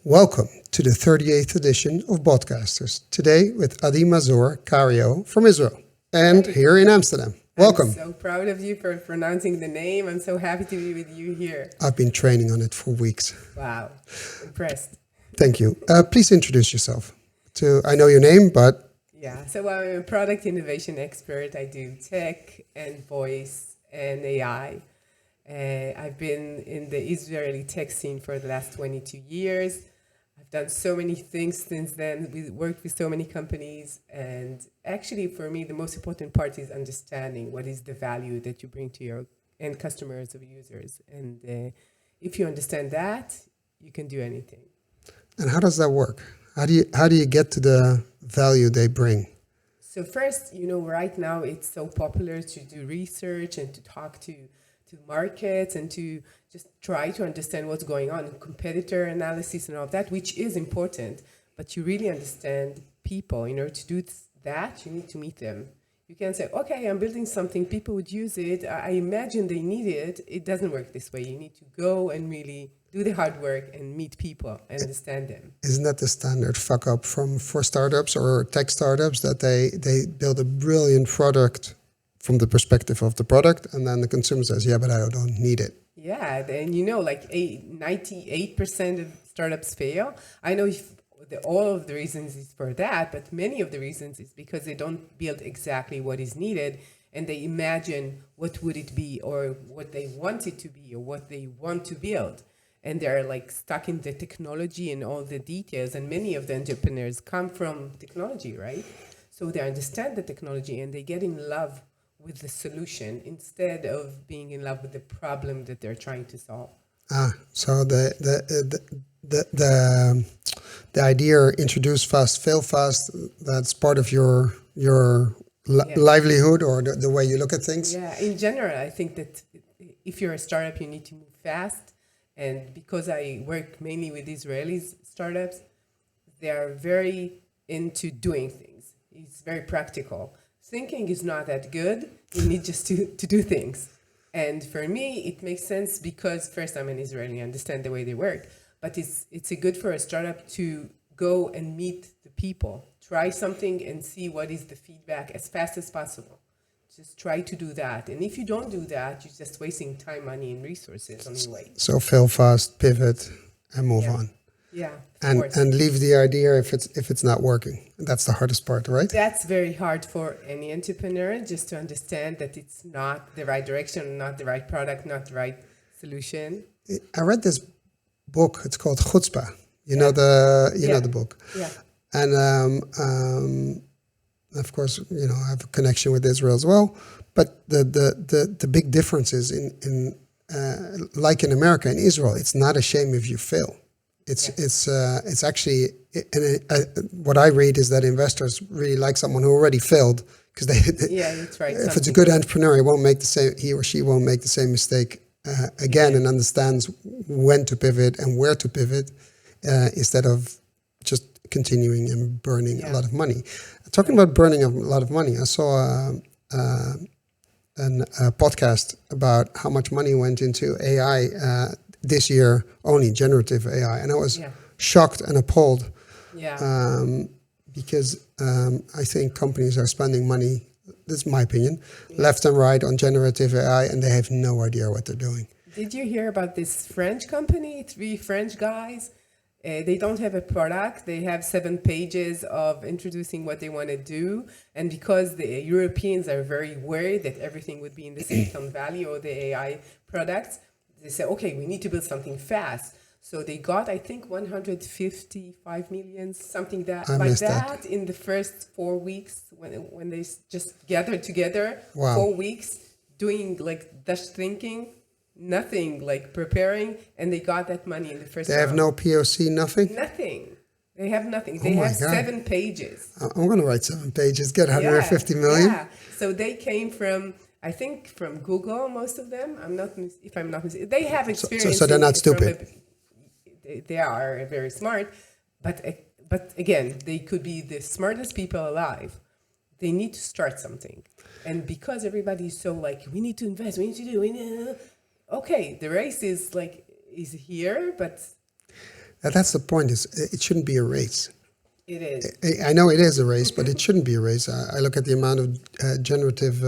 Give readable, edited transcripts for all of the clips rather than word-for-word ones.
Welcome to the 38th edition of Podcasters. Today with Adi Mazor Cario from Israel and here in Amsterdam. Welcome. I'm so proud of you for pronouncing the name. I'm so happy to be with you here. I've been training on it for weeks. Wow, impressed. Thank you. Please introduce yourself. I know your name, but... Yeah, so I'm a product innovation expert. I do tech and voice and AI. I've been in the Israeli tech scene for the last 22 years. I've done so many things since then. We worked with so many companies. And actually, for me, the most important part is understanding what is the value that you bring to your end customers or users. And if you understand that, you can do anything. And how does that work? How do you get to the value they bring? So first, right now it's so popular to do research and to talk to markets and to just try to understand what's going on, competitor analysis and all of that, which is important. But you really understand people. In order to do that, you need to meet them. You can't say, okay, I'm building something, people would use it, I imagine they need it. It doesn't work this way. You need to go and really do the hard work and meet people and understand them. Isn't that the standard fuck up for startups or tech startups, that they build a brilliant product from the perspective of the product, and then the consumer says, yeah, but I don't need it. Yeah, and 98% of startups fail. I know all of the reasons is for that, but many of the reasons is because they don't build exactly what is needed, and they imagine what would it be, or what they want it to be, or what they want to build. And they're stuck in the technology and all the details, and many of the entrepreneurs come from technology, right? So they understand the technology and they get in love with the solution instead of being in love with the problem that they're trying to solve. So the idea, introduce fast, fail fast, that's part of your livelihood, or the way you look at things? Yeah, in general, I think that if you're a startup, you need to move fast. And because I work mainly with Israeli startups, they are very into doing things. It's very practical. Thinking is not that good. You need just to do things. And for me, it makes sense because first, I'm an Israeli, I understand the way they work. But it's good for a startup to go and meet the people, try something and see what is the feedback as fast as possible. Just try to do that. And if you don't do that, you're just wasting time, money, and resources on your way. So fail fast, pivot, and move on. Yeah, and leave the idea if it's not working. That's the hardest part, right? That's very hard for any entrepreneur, just to understand that it's not the right direction, not the right product, not the right solution. I read this book. It's called Chutzpah. You know the book. Yeah. And of course, I have a connection with Israel as well. But the big difference is in like in America, in Israel, it's not a shame if you fail. It's actually, what I read is that investors really like someone who already failed, because that's right. If it's a good entrepreneur, he or she won't make the same mistake again, and understands when to pivot and where to pivot, instead of just continuing and burning a lot of money. Talking about burning a lot of money, I saw a podcast about how much money went into AI this year, only generative AI, and I was shocked and appalled. Because I think companies are spending money, this is my opinion, left and right on generative AI, and they have no idea what they're doing. Did you hear about this French company, 3 French guys? They don't have a product. They have 7 pages of introducing what they want to do. And because the Europeans are very worried that everything would be in the Silicon Valley or the AI products, they say, okay, we need to build something fast. So they got, I think, 155 million, something like that in the first 4 weeks when they just gathered together. Wow. 4 weeks doing Dutch thinking, nothing, preparing, and they got that money in the first They have round. no POC, nothing? Nothing. They have nothing. They have 7 pages. I'm going to write 7 pages, get 150 million. Yeah. So they came from, I think, from Google, most of them. If I'm not mistaken. They have experience. So they're not stupid. They are very smart, but again, they could be the smartest people alive. They need to start something. And because everybody is so we need to invest, we need to do, okay, the race is here, but That's the point. Is it shouldn't be a race. It is. I know it is a race, but it shouldn't be a race. I look at the amount of generative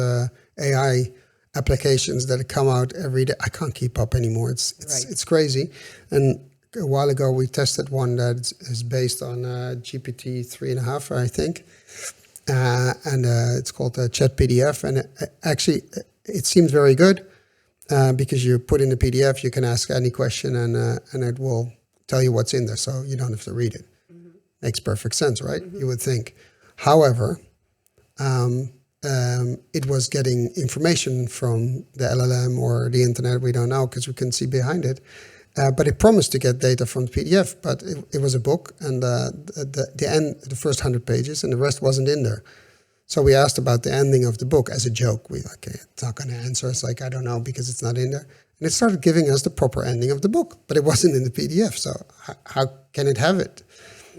AI applications that come out every day. I can't keep up anymore. It's crazy. And a while ago, we tested one that is based on GPT 3.5, I think, and it's called Chat PDF. And it seems very good because you put in the PDF, you can ask any question, and it will tell you what's in there, so you don't have to read it. Makes perfect sense, right? You would think. However, it was getting information from the LLM or the internet. We don't know because we couldn't see behind it. But it promised to get data from the PDF, but it was a book, and the first 100 pages, and the rest wasn't in there. So we asked about the ending of the book as a joke. We it's not going to answer. It's like, I don't know, because it's not in there. And it started giving us the proper ending of the book, but it wasn't in the PDF. So how can it have it?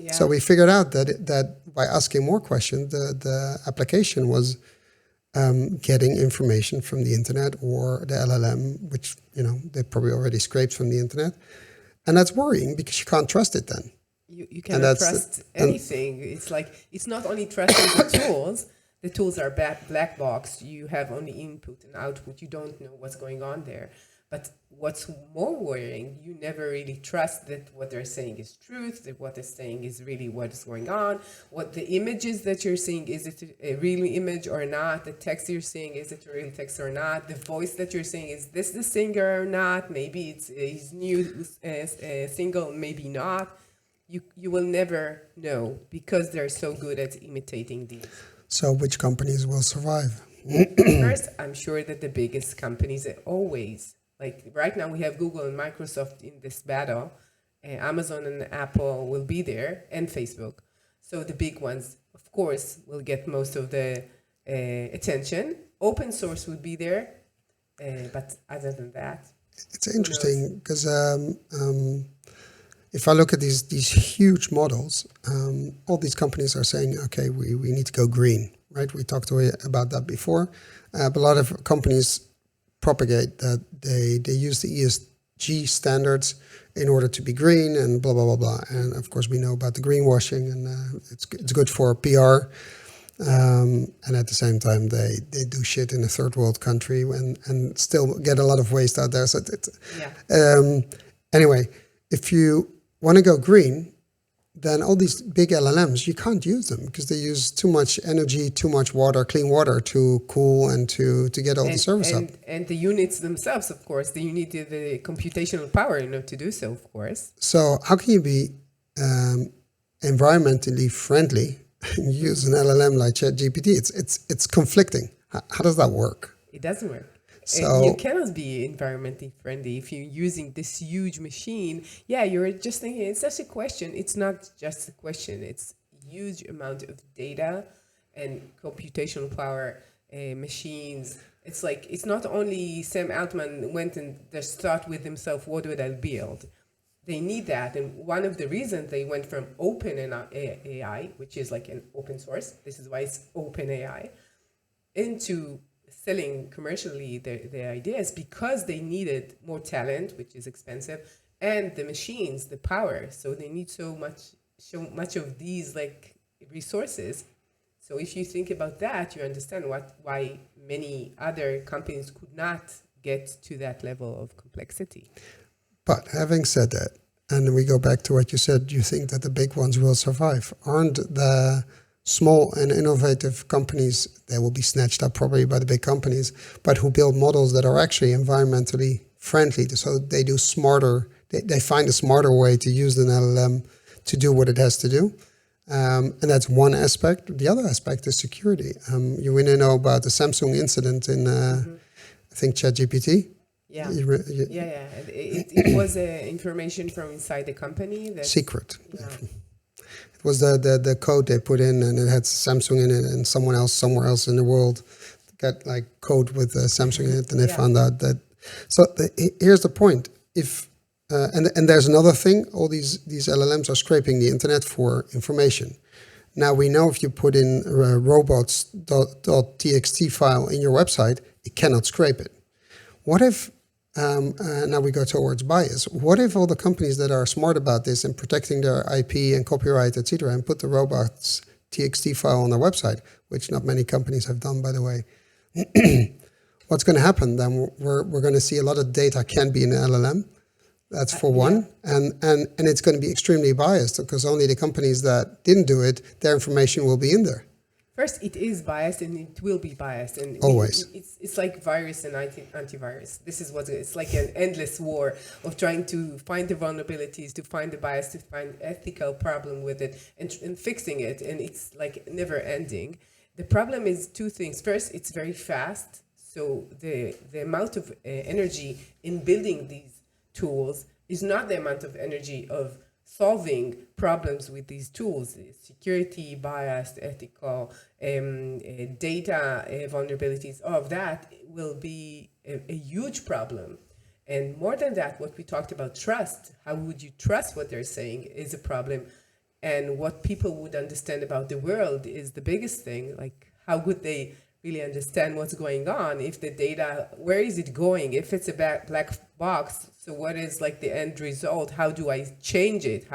Yeah. So we figured out that by asking more questions, the application was getting information from the internet or the LLM, which they probably already scraped from the internet, and that's worrying because you can't trust it then. You cannot trust anything. It's like it's not only trusting the tools. The tools are black box. You have only input and output. You don't know what's going on there. But what's more worrying, you never really trust that what they're saying is truth, that what they're saying is really what is going on, what the images that you're seeing, is it a real image or not, the text you're seeing, is it a real text or not, the voice that you're seeing, is this the singer or not, maybe it's his new single, maybe not. You will never know because they're so good at imitating these. So which companies will survive? First, I'm sure that the biggest companies always... Like right now we have Google and Microsoft in this battle. Amazon and Apple will be there, and Facebook. So the big ones, of course, will get most of the attention. Open source will be there. But other than that... It's interesting because if I look at these huge models, all these companies are saying, okay, we need to go green, right? We talked about that before. But a lot of companies propagate that they use the ESG standards in order to be green and blah, blah, blah, blah. And of course, we know about the greenwashing, and it's good for PR. And at the same time, they do shit in a third world country and still get a lot of waste out there. So anyway, if you want to go green, then all these big LLMs, you can't use them because they use too much energy, too much water, clean water to cool and to get all the service up. And the units themselves, of course, you need the computational power to do so, of course. So how can you be environmentally friendly and use an LLM like ChatGPT? It's conflicting. How does that work? It doesn't work. So you cannot be environmentally friendly if you're using this huge machine. Yeah, you're just thinking it's just a question. It's not just a question. It's a huge amount of data and computational power, machines. It's like, it's not only Sam Altman went and just thought with himself, what would I build? They need that. And one of the reasons they went from open AI, which is like an open source, this is why it's open AI, into selling commercially their ideas, because they needed more talent, which is expensive, and the machines, the power. So they need so much of these like resources. So if you think about that, you understand why many other companies could not get to that level of complexity. But having said that, and we go back to what you said, you think that the big ones will survive. Aren't the small and innovative companies, they will be snatched up probably by the big companies, but who build models that are actually environmentally friendly? So they do smarter, they find a smarter way to use an LLM to do what it has to do. And that's one aspect. The other aspect is security. You want to know about the Samsung incident in, I think, ChatGPT? Yeah. It was information from inside the company. Secret. Yeah. It was the code they put in, and it had Samsung in it, and someone else somewhere else in the world got like code with Samsung in it, and they found out that. So here's the point: if and there's another thing, all these LLMs are scraping the internet for information. Now we know if you put in robots.txt file in your website, it cannot scrape it. What if now we go towards bias. What if all the companies that are smart about this and protecting their IP and copyright, etc., and put the robots TXT file on their website, which not many companies have done, by the way? What's going to happen then? We're going to see a lot of data can be in an LLM. That's for one, and it's going to be extremely biased because only the companies that didn't do it, their information will be in there. First, it is biased and it will be biased. And Always. It's like virus and antivirus. This is what it's like, an endless war of trying to find the vulnerabilities, to find the bias, to find ethical problem with it and fixing it. And it's like never ending. The problem is two things. First, it's very fast. So the amount of energy in building these tools is not the amount of energy of solving problems with these tools. Security, biased, ethical, data vulnerabilities, all of that will be a huge problem. And more than that, what we talked about, trust, how would you trust what they're saying is a problem. And what people would understand about the world is the biggest thing. Like, how would they really understand what's going on if the data, where is it going? If it's a black box, so what is like the end result? How do I change it?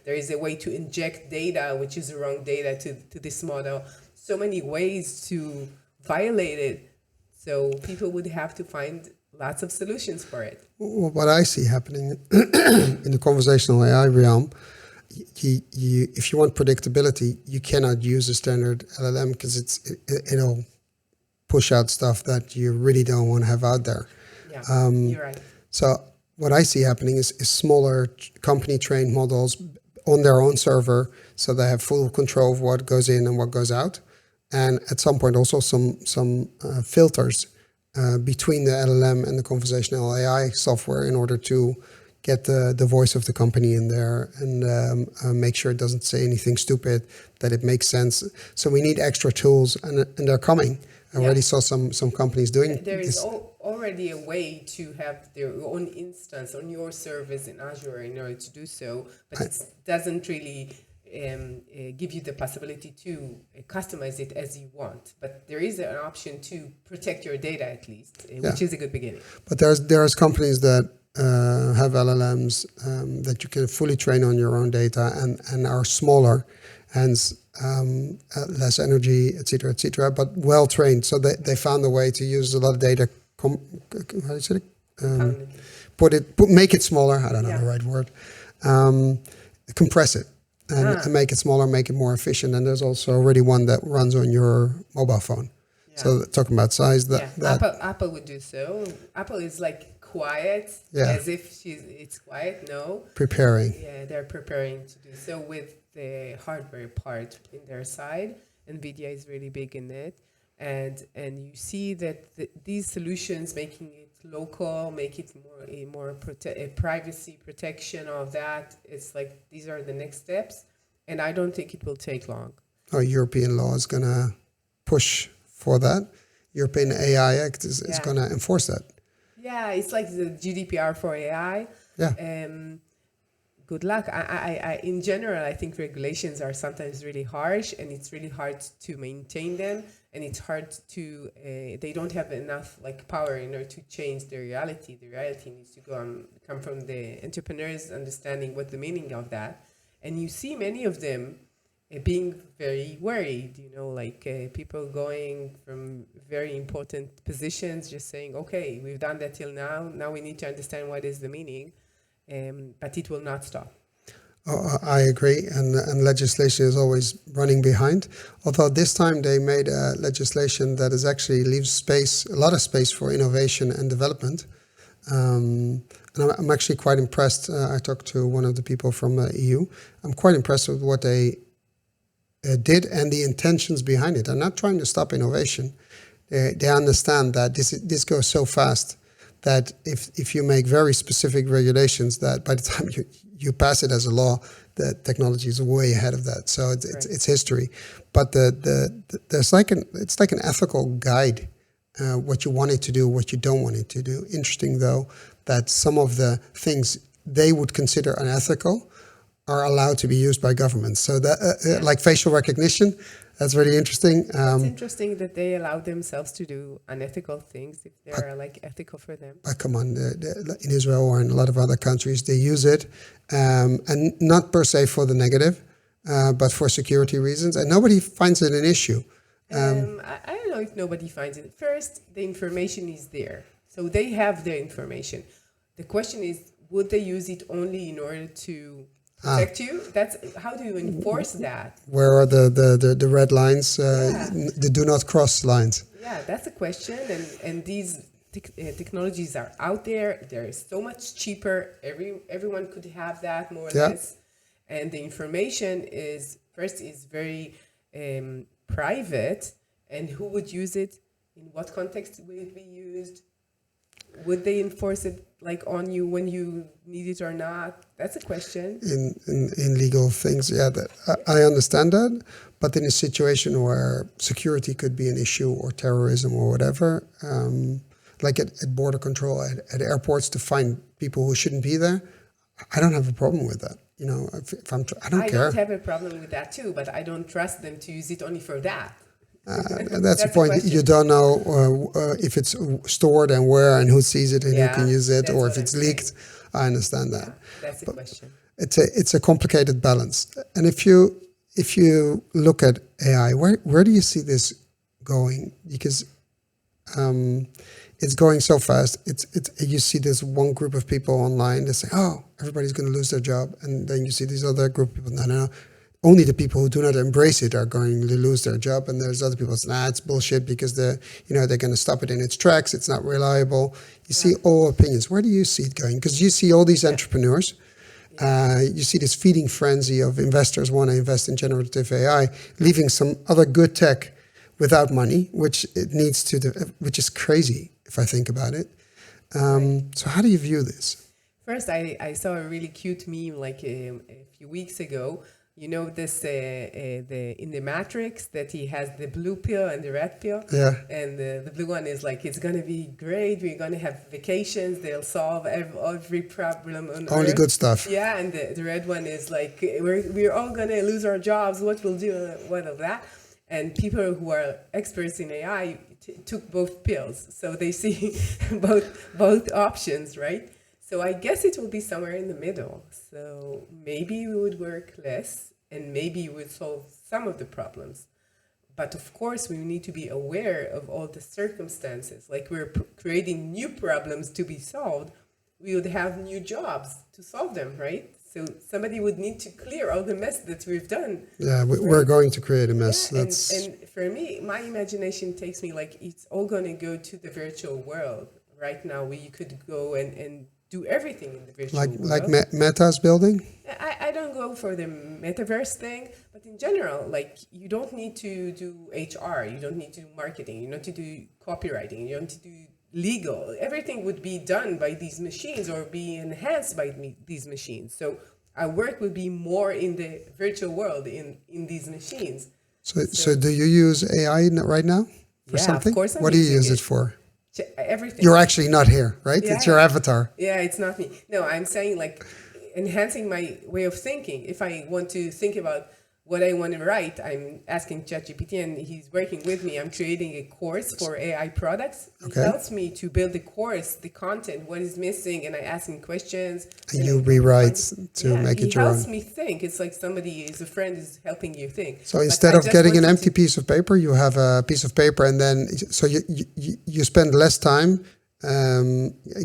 There is a way to inject data, which is the wrong data to this model. So many ways to violate it. So people would have to find lots of solutions for it. Well, what I see happening in the conversational AI realm, if you want predictability, you cannot use a standard LLM because it'll push out stuff that you really don't want to have out there. Yeah, you're right. So what I see happening is smaller company-trained models on their own server, so they have full control of what goes in and what goes out, and at some point also some filters between the LLM and the conversational AI software in order to get the voice of the company in there and make sure it doesn't say anything stupid, that it makes sense. So we need extra tools, and they're coming. I already saw some companies doing there this. is already a way to have their own instance on your service in Azure in order to do so, but it doesn't really give you the possibility to customize it as you want. But there is an option to protect your data at least, which is a good beginning. But there's companies that have LLMs that you can fully train on your own data and are smaller, hence less energy, etc., but well trained. So they found a way to use a lot of data. Make it smaller. I don't know the right word. Compress it and make it smaller, make it more efficient. And there's also already one that runs on your mobile phone. Yeah. So talking about size, Apple would do so. Apple is like quiet, as if it's quiet. No, preparing. Yeah, they're preparing to do so with the hardware part in their side. NVIDIA is really big in it, and you see that these solutions, making it local, make it more privacy protection of that. It's like these are the next steps, and I don't think it will take long. European law is going to push for that. European AI Act is going to enforce that. Yeah, it's like the GDPR for AI. Yeah. Good luck. I in general, I think regulations are sometimes really harsh, and it's really hard to maintain them, and it's hard to. They don't have enough power in order to change the reality. The reality needs to come from the entrepreneurs understanding what the meaning of that, and you see many of them being very worried. People going from very important positions, just saying, "Okay, we've done that till now. Now we need to understand what is the meaning." But it will not stop. Oh, I agree, and legislation is always running behind. Although this time they made legislation that is actually leaves a lot of space for innovation and development. And I'm actually quite impressed. I talked to one of the people from the EU. I'm quite impressed with what they did and the intentions behind it. They're not trying to stop innovation. They understand that this goes so fast that if you make very specific regulations, that by the time you pass it as a law, the technology is way ahead of that. So it's history. But there's it's like an ethical guide, what you want it to do, what you don't want it to do. Interesting though that some of the things they would consider unethical are allowed to be used by governments. So that like facial recognition, That's really interesting. It's interesting that they allow themselves to do unethical things if they are like ethical for them. But come on, in Israel or in a lot of other countries, they use it, and not per se for the negative, but for security reasons, and nobody finds it an issue. I don't know if nobody finds it. First, the information is there. So they have the information. The question is, would they use it only in order to protect you? That's how do you enforce that? Where are the red lines, the do not cross lines? Yeah, that's a question. And these technologies are out there. They're so much cheaper. Everyone could have that more or less. And the information is very private. And who would use it? In what context would it be used? Would they enforce it like on you when you need it or not? That's a question. In legal things, I understand that. But in a situation where security could be an issue or terrorism or whatever, like at border control, at airports to find people who shouldn't be there, I don't have a problem with that. You know, I don't care. I don't have a problem with that too, but I don't trust them to use it only for that. That's the point. You don't know if it's stored and where and who sees it and who can use it, or if it's leaked. I understand that. Yeah, that's the question. It's a complicated balance. And if you look at AI, where do you see this going? Because it's going so fast. You see this one group of people online that say, "Oh, everybody's going to lose their job," and then you see this other group of people. No. Only the people who do not embrace it are going to lose their job, and there's other people saying, it's bullshit because they're going to stop it in its tracks. It's not reliable. You see all opinions. Where do you see it going? Because you see all these entrepreneurs. You see this feeding frenzy of investors want to invest in generative AI, leaving some other good tech without money, which which is crazy if I think about it. So how do you view this? First, I saw a really cute meme like a few weeks ago. You know this in the Matrix that he has the blue pill and the red pill. Yeah. And the blue one is like, it's gonna be great. We're gonna have vacations. They'll solve every problem on Only Earth. Good stuff. Yeah, and the red one is like, we're all gonna lose our jobs. What we'll do? What of that? And people who are experts in AI took both pills, so they see both options, right? So I guess it will be somewhere in the middle. So maybe we would work less and maybe we would solve some of the problems. But of course, we need to be aware of all the circumstances. Like we're creating new problems to be solved. We would have new jobs to solve them, right? So somebody would need to clear all the mess that we've done. Yeah, we're going to create a mess. Yeah, and for me, my imagination takes me like it's all going to go to the virtual world. Right now, where you could go and do everything in the virtual world. Like Meta's building? I don't go for the metaverse thing, but in general, like you don't need to do HR, you don't need to do marketing, you don't need to do copywriting, you don't need to do legal. Everything would be done by these machines or be enhanced by these machines. So our work would be more in the virtual world, in these machines. So do you use AI right now for something? Of course. What do you use it for? Everything. You're actually not here, right? Yeah. It's your avatar. Yeah, it's not me. No, I'm saying like enhancing my way of thinking. If I want to think about what I want to write, I'm asking ChatGPT and he's working with me. I'm creating a course for AI products. Okay. He helps me to build the course, the content, what is missing, and I ask him questions. And you rewrite to make it your own. He helps me think. It's like somebody is a friend is helping you think. So instead of getting an empty piece of paper, you have a piece of paper, and then so you spend less time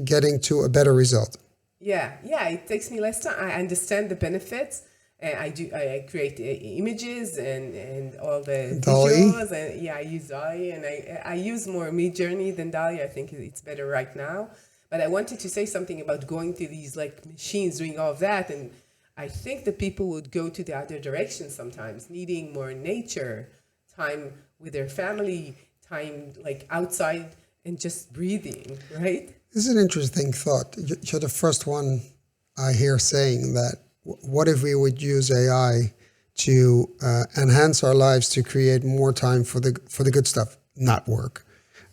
getting to a better result. Yeah, it takes me less time. I understand the benefits. I create images and all the visuals, and I use DALL-E, and I use more Midjourney than DALL-E. I think it's better right now. But I wanted to say something about going to these like machines doing all of that, and I think that people would go to the other direction sometimes, needing more nature, time with their family, time like outside and just breathing, right? This is an interesting thought. You're the first one I hear saying that. What if we would use AI to enhance our lives to create more time for the good stuff, not work?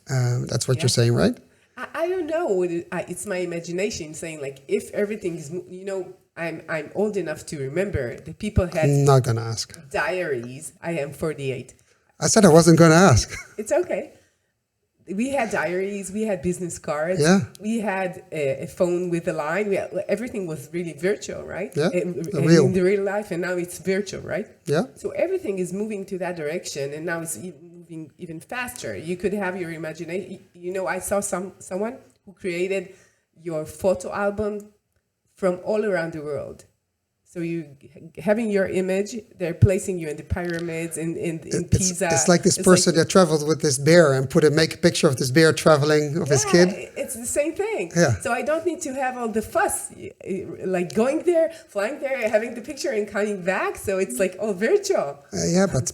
That's what you're saying, right? I don't know. It's my imagination saying like if everything is, I'm old enough to remember that people had not gonna ask diaries. I am 48. I said I wasn't going to ask. It's okay. We had diaries, we had business cards, Yeah. we had a phone with a line. Everything was really virtual, right? Yeah, In the real life, and now it's virtual, right? Yeah. So everything is moving to that direction, and now it's moving even faster. You could have your imagination. You know, I saw someone who created your photo album from all around the world. So you having your image, they're placing you in the pyramids in Pisa. It's like this person that traveled with this bear and make a picture of this bear traveling of his kid. It's the same thing. Yeah. So I don't need to have all the fuss, like going there, flying there, having the picture and coming back. So it's like all virtual. Yeah, but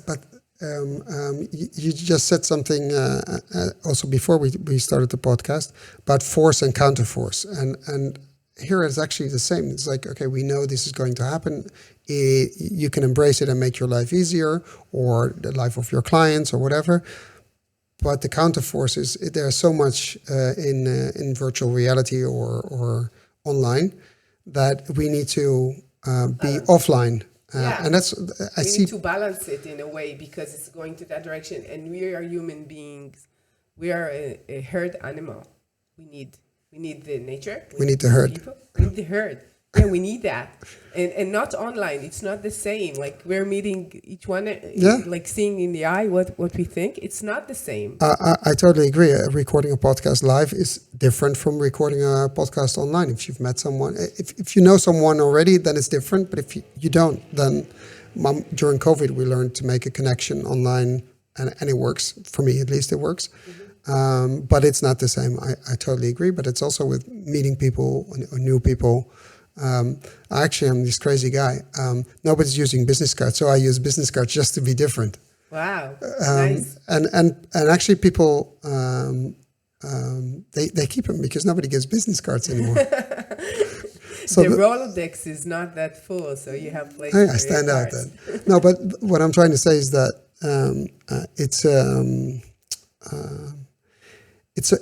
you just said something also before we started the podcast about force and counterforce, and here it's actually the same. It's like, okay, we know this is going to happen. You can embrace it and make your life easier, or the life of your clients, or whatever. But the counterforce is there's so much in virtual reality or online that we need to be offline. And that's we need to balance it in a way because it's going to that direction. And we are human beings. We are a herd animal. We need the nature. We need the herd. People. We need the herd. Yeah, we need that. And not online. It's not the same. Like we're meeting each one, like seeing in the eye what we think. It's not the same. I totally agree. Recording a podcast live is different from recording a podcast online. If you've met someone, if you know someone already, then it's different. But if you don't, then during COVID, we learned to make a connection online and it works. For me, at least it works. But it's not the same. I totally agree. But it's also with meeting people or new people. Actually, I'm this crazy guy. Nobody's using business cards, so I use business cards just to be different. Wow, nice. And actually, people they keep them because nobody gives business cards anymore. So the Rolodex is not that full, so you have places. I stand out then. No, but what I'm trying to say is that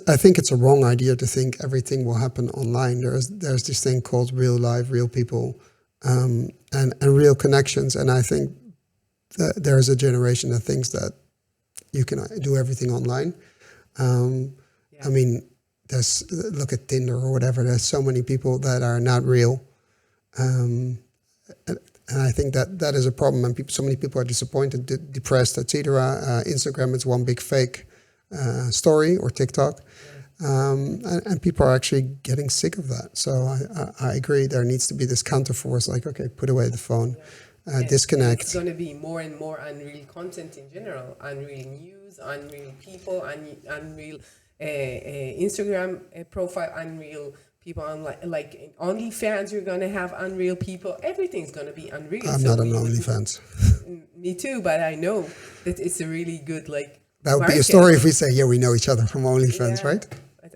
I think it's a wrong idea to think everything will happen online. There's this thing called real life, real people, and real connections. And I think that there's a generation that thinks that you can do everything online. I mean, look at Tinder or whatever. There's so many people that are not real, and I think that is a problem. And so many people are disappointed, depressed, etc. Instagram is one big fake story or TikTok, and people are actually getting sick of that. So I agree. There needs to be this counterforce, like, okay, put away the phone, disconnect. It's going to be more and more unreal content in general, unreal news, unreal people, unreal Instagram profile, unreal people on like in OnlyFans. You're going to have unreal people. Everything's going to be unreal. I'm not on OnlyFans. Me too, but I know that it's a really good That would be a story if we say, yeah, we know each other from OnlyFans, right?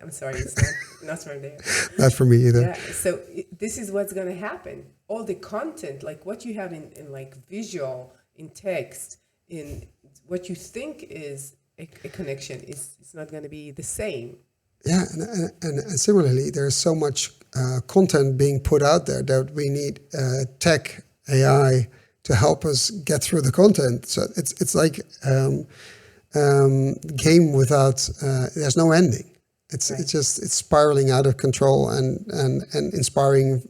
I'm sorry, it's not from there. Not for me either. Yeah, so this is what's going to happen. All the content, like what you have in like visual, in text, in what you think is a connection, it's not going to be the same. Yeah, and similarly, there's so much content being put out there that we need tech, AI, to help us get through the content. So it's like game without there's no ending. It's spiraling out of control and inspiring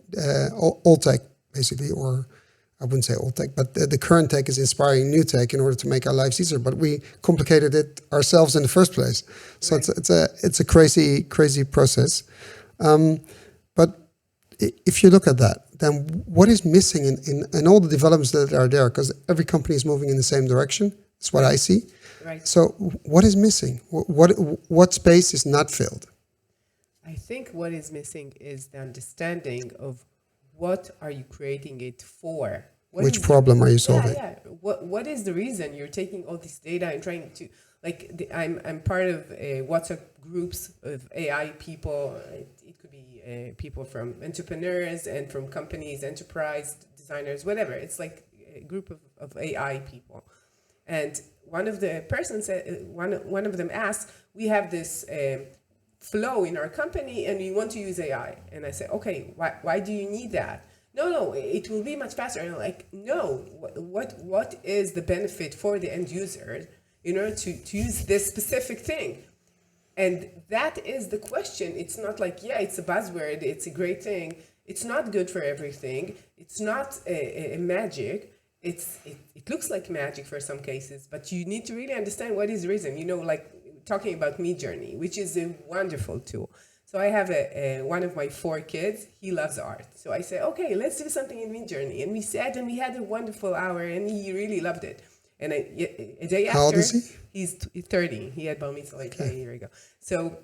old tech basically, or I wouldn't say old tech, but the current tech is inspiring new tech in order to make our lives easier. But we complicated it ourselves in the first place. So it's a crazy process. But if you look at that, then what is missing in all the developments that are there? Because every company is moving in the same direction. That's what I see. Right. So what is missing? What space is not filled? I think what is missing is the understanding of what are you creating it for? Which problem are you solving? Yeah. What is the reason you're taking all this data and trying to I'm part of WhatsApp groups of AI people. It could be people from entrepreneurs and from companies, enterprise designers, whatever. It's like a group of AI people. And one of the persons, one of them asked, we have this flow in our company and we want to use AI. And I said, okay, why do you need that? No, it will be much faster. And I'm like, no, what is the benefit for the end user in order to use this specific thing? And that is the question. It's not like, yeah, it's a buzzword, it's a great thing. It's not good for everything. It's not a magic. It looks like magic for some cases, but you need to really understand what is the reason. Like talking about Midjourney, which is a wonderful tool. So I have one of my 4 kids. He loves art. So I said, okay, let's do something in Midjourney. And we sat and we had a wonderful hour, and he really loved it. And a day after, How old is he? He's 30. He had bar mitzvah like a year ago. So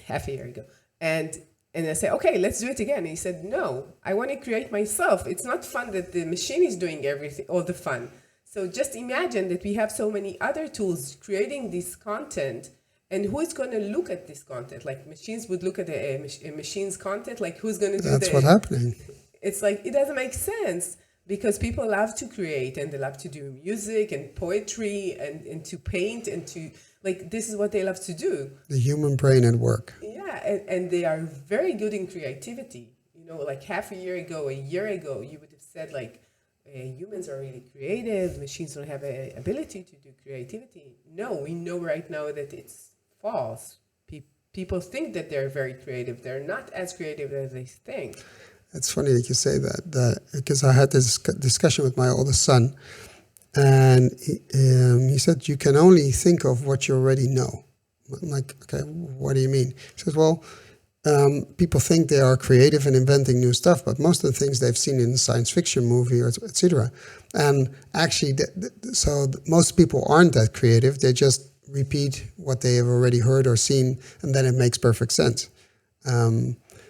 half a year ago. And I said, okay, let's do it again. And he said, no, I want to create myself. It's not fun that the machine is doing everything, all the fun. So just imagine that we have so many other tools creating this content, and who is going to look at this content? Like machines would look at a machine's content, like who's going to do That's what's happening. It's like, it doesn't make sense, because people love to create, and they love to do music and poetry and to paint and to, like, this is what they love to do. The human brain at work. Yeah, and they are very good in creativity. Like half a year ago, you would have said like, humans are really creative, machines don't have an ability to do creativity. No, we know right now that it's false. People think that they're very creative. They're not as creative as they think. It's funny that you say that because I had this discussion with my oldest son, and he said, you can only think of what you already know. I'm like, okay, what do you mean? He says, well, people think they are creative and inventing new stuff, but most of the things they've seen in a science fiction movie, or etc. And actually, so most people aren't that creative. They just repeat what they have already heard or seen, and then it makes perfect sense.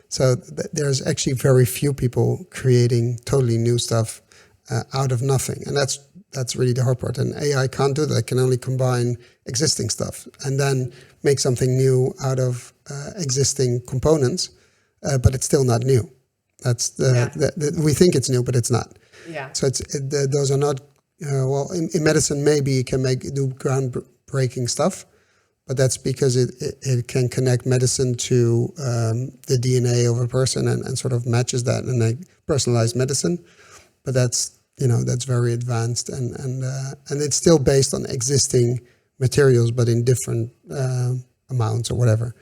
So there's actually very few people creating totally new stuff out of nothing, and that's really the hard part. And AI can't do that. It can only combine existing stuff and then make something new out of existing components, but it's still not new. That's we think it's new, but it's not. Yeah. So those are not. In medicine, maybe you can do groundbreaking stuff, but that's because it can connect medicine to the DNA of a person and sort of matches that in a personalized medicine. But that's very advanced and it's still based on existing materials, but in different amounts or whatever.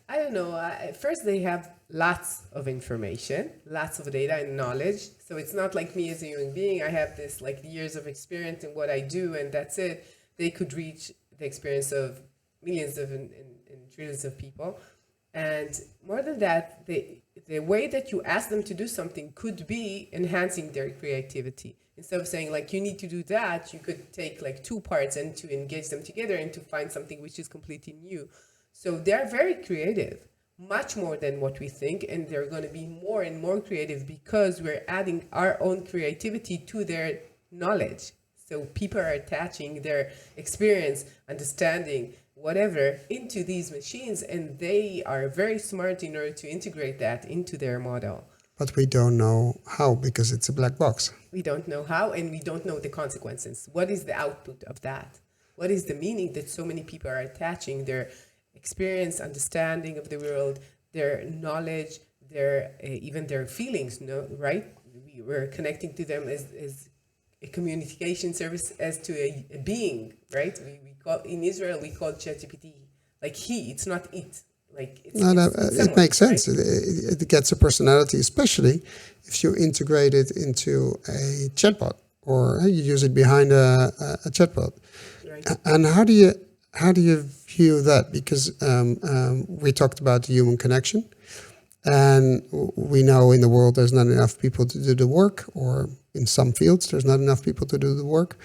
I don't know. At first, they have lots of information, lots of data and knowledge. So it's not like me as a human being. I have this like years of experience in what I do, and that's it. They could reach the experience of millions of and trillions of people. And more than that, the way that you ask them to do something could be enhancing their creativity. Instead of saying like, you need to do that, you could take like 2 parts and to engage them together and to find something which is completely new. So they're very creative, much more than what we think. And they're going to be more and more creative because we're adding our own creativity to their knowledge. So people are attaching their experience, understanding, whatever, into these machines, and they are very smart in order to integrate that into their model. But we don't know how, because it's a black box. We don't know how, and we don't know the consequences. What is the output of that? What is the meaning that so many people are attaching their experience, understanding of the world, their knowledge, their even their feelings, right? We're connecting to them as a communication service, as to a being, right? We call, in Israel, we call ChatGPT like he, it's not it. Like it's someone, it makes sense. Right? It gets a personality, especially if you integrate it into a chatbot or you use it behind a chatbot. Right. And how do you view that? Because we talked about the human connection, and we know in the world there's not enough people to do the work, or in some fields there's not enough people to do the work.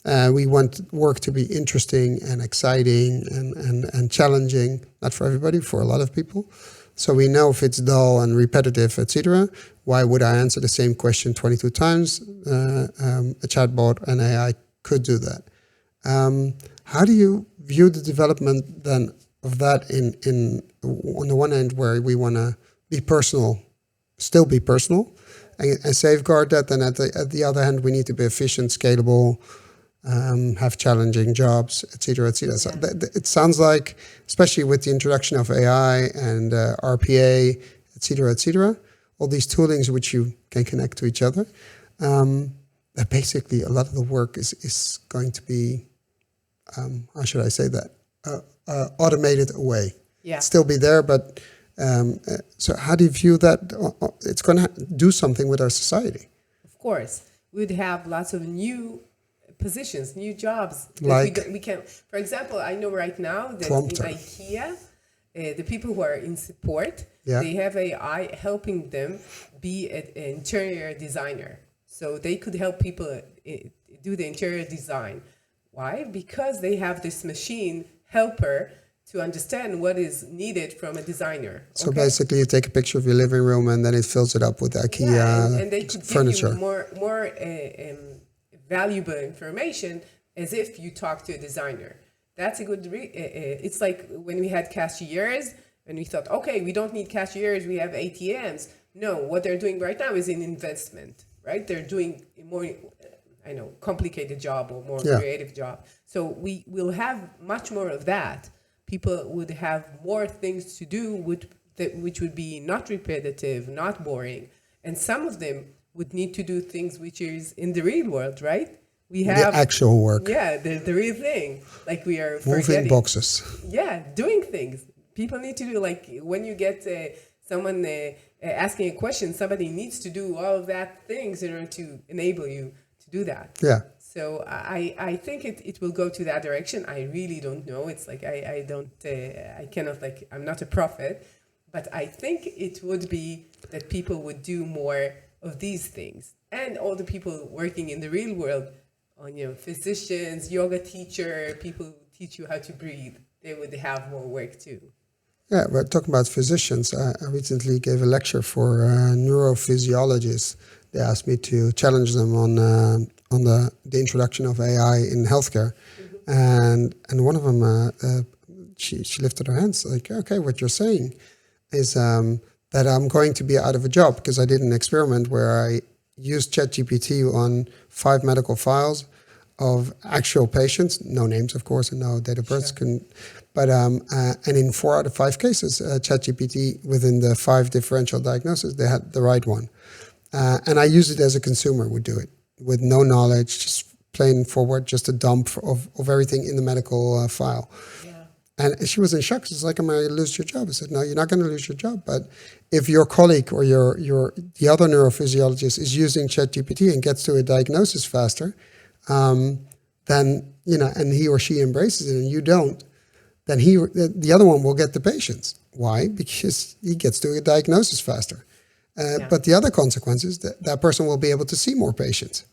We want work to be interesting and exciting and challenging, not for everybody, for a lot of people. So we know if it's dull and repetitive, etc., why would I answer the same question 22 times? A chatbot and AI could do that. How do you view the development then of that in on the one hand, where we want to be personal, still be personal, and safeguard that, and at the other hand, we need to be efficient, scalable, have challenging jobs, etc., etc. So it sounds like, especially with the introduction of AI and RPA, etc., all these toolings which you can connect to each other, that basically a lot of the work is going to be how should I say that, automated away. Yeah. Still be there, but so how do you view that? It's going to do something with our society. Of course, we'd have lots of new positions, new jobs. That Like? we can, for example, I know right now that Prompter. in IKEA, the people who are in support, Yeah. they have AI helping them be an interior designer. So they could help people do the interior design. Why? Because they have this machine helper to understand what is needed from a designer. So basically, you take a picture of your living room and then it fills it up with IKEA and they could furniture. give you more valuable information as if you talk to a designer. That's a good. It's like when we had cashiers and we thought, okay, we don't need cashiers, we have ATMs. No, what they're doing right now is an investment, right? They're doing a more, complicated job or more creative job. So we will have much more of that. People would have more things to do which would be not repetitive, not boring. And some of them would need to do things which is in the real world, right? We have the actual work. Yeah, the real thing. Like we are Moving forgetting. boxes. Yeah, doing things. People need to do, like when you get someone asking a question, somebody needs to do all of that things in order to enable you to do that. Yeah. So I think it will go to that direction. I really don't know. It's like I cannot, I'm not a prophet, but I think it would be that people would do more of these things. And all the people working in the real world, physicians, yoga teacher, people who teach you how to breathe, they would have more work too. Yeah, we're talking about physicians. I recently gave a lecture for neurophysiologists. They asked me to challenge them on the introduction of AI in healthcare, and one of them, she lifted her hands like, okay, what you're saying is that I'm going to be out of a job because I did an experiment where I used ChatGPT on 5 medical files of actual patients, no names, of course, and no date of births. Sure. And in 4 out of 5 cases, ChatGPT, within the 5 differential diagnoses, they had the right one. And I use it as a consumer would do it, with no knowledge, just plain forward, just a dump of everything in the medical file. Yeah. And she was in shock. She's like, am I going to lose your job? I said, no, you're not going to lose your job. But if your colleague or the other neurophysiologist is using ChatGPT and gets to a diagnosis faster, then, and he or she embraces it and you don't, then the other one will get the patients. Why? Because he gets to a diagnosis faster. But the other consequence is that person will be able to see more patients.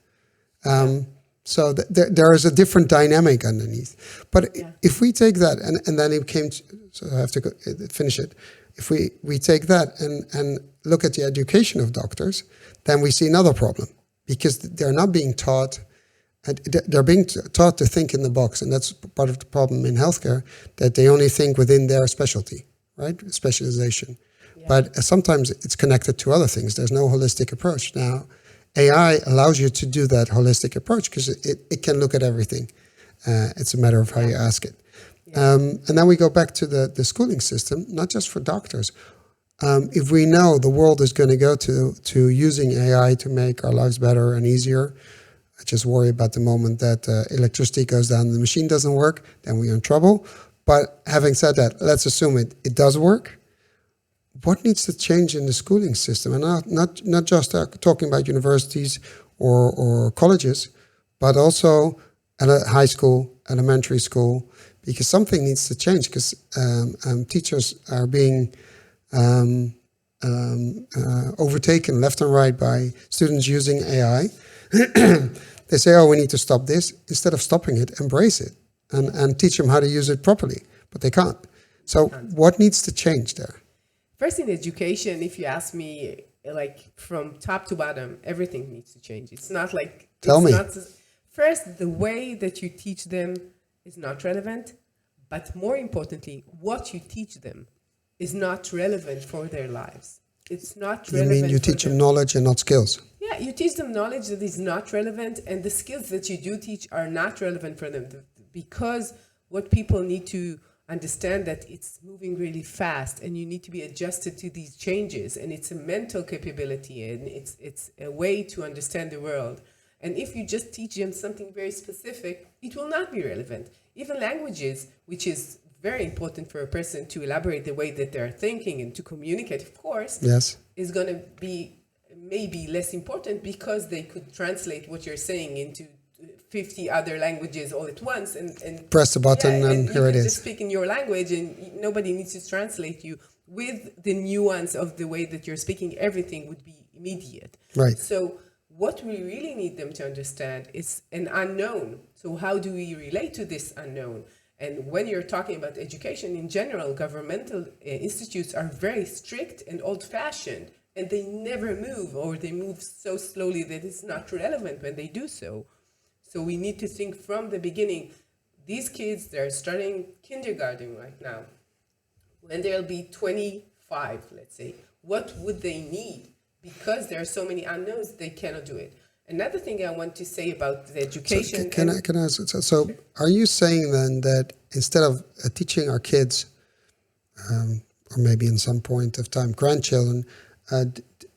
So there is a different dynamic underneath. But if we take that, and then it came to, so I have to finish it. If we take that and look at the education of doctors, then we see another problem. Because they're not being taught, they're being taught to think in the box. And that's part of the problem in healthcare, that they only think within their specialty, right? Specialization. But sometimes it's connected to other things. There's no holistic approach. Now, AI allows you to do that holistic approach because it can look at everything. It's a matter of how you ask it. And then we go back to the schooling system, not just for doctors. If we know the world is going to go to using AI to make our lives better and easier, I just worry about the moment that electricity goes down and the machine doesn't work, then we're in trouble. But having said that, let's assume it does work. What needs to change in the schooling system? And not just talking about universities or colleges, but also at a high school, elementary school, because something needs to change because teachers are being overtaken left and right by students using AI. They say, we need to stop this. Instead of stopping it, embrace it and teach them how to use it properly, but they can't. So what needs to change there? First, in education, if you ask me, like from top to bottom, everything needs to change. It's not like... Tell me. First, the way that you teach them is not relevant. But more importantly, what you teach them is not relevant for their lives. It's not relevant. You mean you teach them knowledge and not skills? Yeah, you teach them knowledge that is not relevant. And the skills that you do teach are not relevant for them. Because what people need to understand that it's moving really fast and you need to be adjusted to these changes, and it's a mental capability and it's a way to understand the world. And if you just teach them something very specific, it will not be relevant. Even languages, which is very important for a person to elaborate the way that they're thinking and to communicate, of course, Yes. is going to be maybe less important because they could translate what you're saying into 50 other languages all at once and Press the button and here you it can is. just speak in your language and nobody needs to translate you. With the nuance of the way that you're speaking, everything would be immediate. Right. So what we really need them to understand is an unknown. So how do we relate to this unknown? And when you're talking about education in general, governmental institutes are very strict and old-fashioned, and they never move, or they move so slowly that it's not relevant when they do so. So we need to think from the beginning. These kids, they're starting kindergarten right now. When they'll be 25, let's say, what would they need? Because there are so many unknowns, they cannot do it. Another thing I want to say about the education... So can I ask, so are you saying then that instead of teaching our kids, or maybe in some point of time, grandchildren,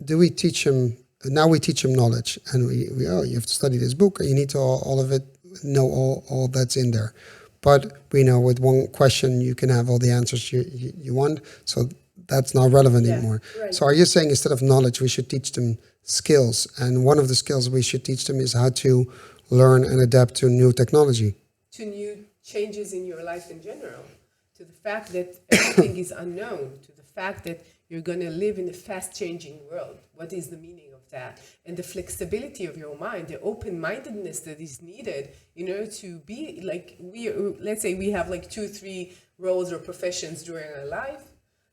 do we teach them, now we teach them knowledge, and we you have to study this book, and you need to all of it, know all that's in there. But we know with one question you can have all the answers you want, so that's not relevant anymore. Right. So are you saying instead of knowledge, we should teach them skills? And one of the skills we should teach them is how to learn and adapt to new technology. To new changes in your life in general, to the fact that everything is unknown, to the fact that you're going to live in a fast-changing world. What is the meaning of that? And the flexibility of your mind, the open-mindedness that is needed in order to be like, let's say we have like 2-3 roles or professions during our life.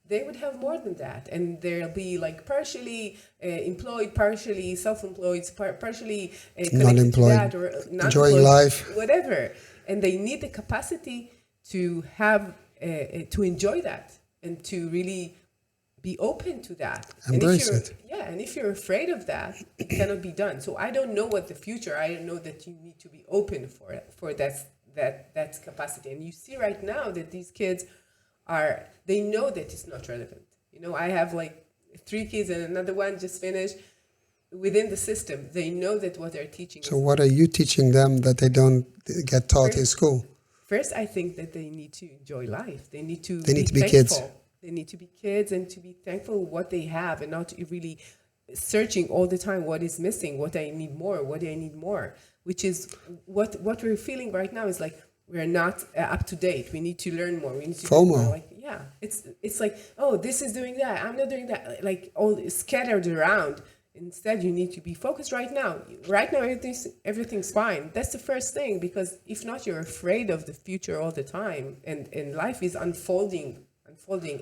They would have more than that, and they'll be like partially employed, partially self-employed, partially connected to that, or not enjoying employed, life, whatever. And they need the capacity to have to enjoy that and to really be open to that. Embrace and it. Yeah, and if you're afraid of that, it cannot be done. So I don't know what the future. I know that you need to be open for that capacity. And you see right now that these kids they know that it's not relevant. You know, I have like 3 kids and another one just finished. Within the system, they know that what they're teaching. So what are you teaching them that they don't get taught in school? First, I think that they need to enjoy life. They need to be thankful. kids. They need to be kids and to be thankful what they have and not really searching all the time what is missing, what I need more, what I need more, which is what we're feeling right now is like, we're not up to date. We need to learn more. We need to FOMO. do more. Like, yeah, it's like, oh, this is doing that. I'm not doing that. Like all scattered around. Instead, you need to be focused right now. Right now, everything's fine. That's the first thing, because if not, you're afraid of the future all the time, and life is unfolding,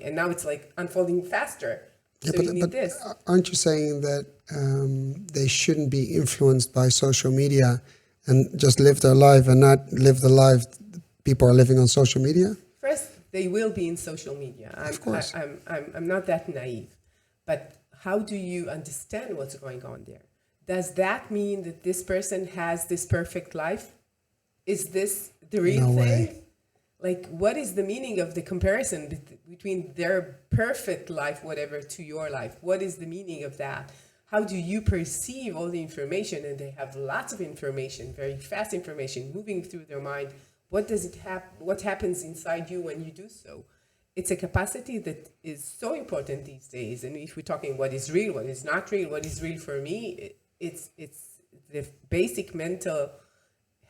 and now it's like unfolding faster. Yeah, So you need this. Aren't you saying that they shouldn't be influenced by social media and just live their life and not live the life people are living on social media? First, they will be in social media. Of course. I'm not that naive. But how do you understand what's going on there? Does that mean that this person has this perfect life? Is this the real No thing? way. Like, what is the meaning of the comparison between their perfect life, whatever, to your life? What is the meaning of that? How do you perceive all the information? And they have lots of information, very fast information moving through their mind. What happens inside you when you do so? It's a capacity that is so important these days. And if we're talking what is real, what is not real, what is real for me, it's the basic mental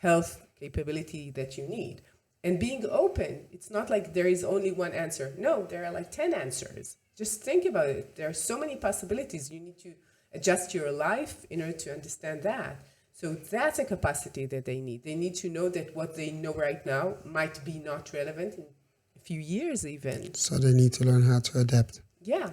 health capability that you need. And being open, it's not like there is only one answer. No, there are like 10 answers. Just think about it. There are so many possibilities. You need to adjust your life in order to understand that. So that's a capacity that they need. They need to know that what they know right now might be not relevant in a few years even. So they need to learn how to adapt. Yeah.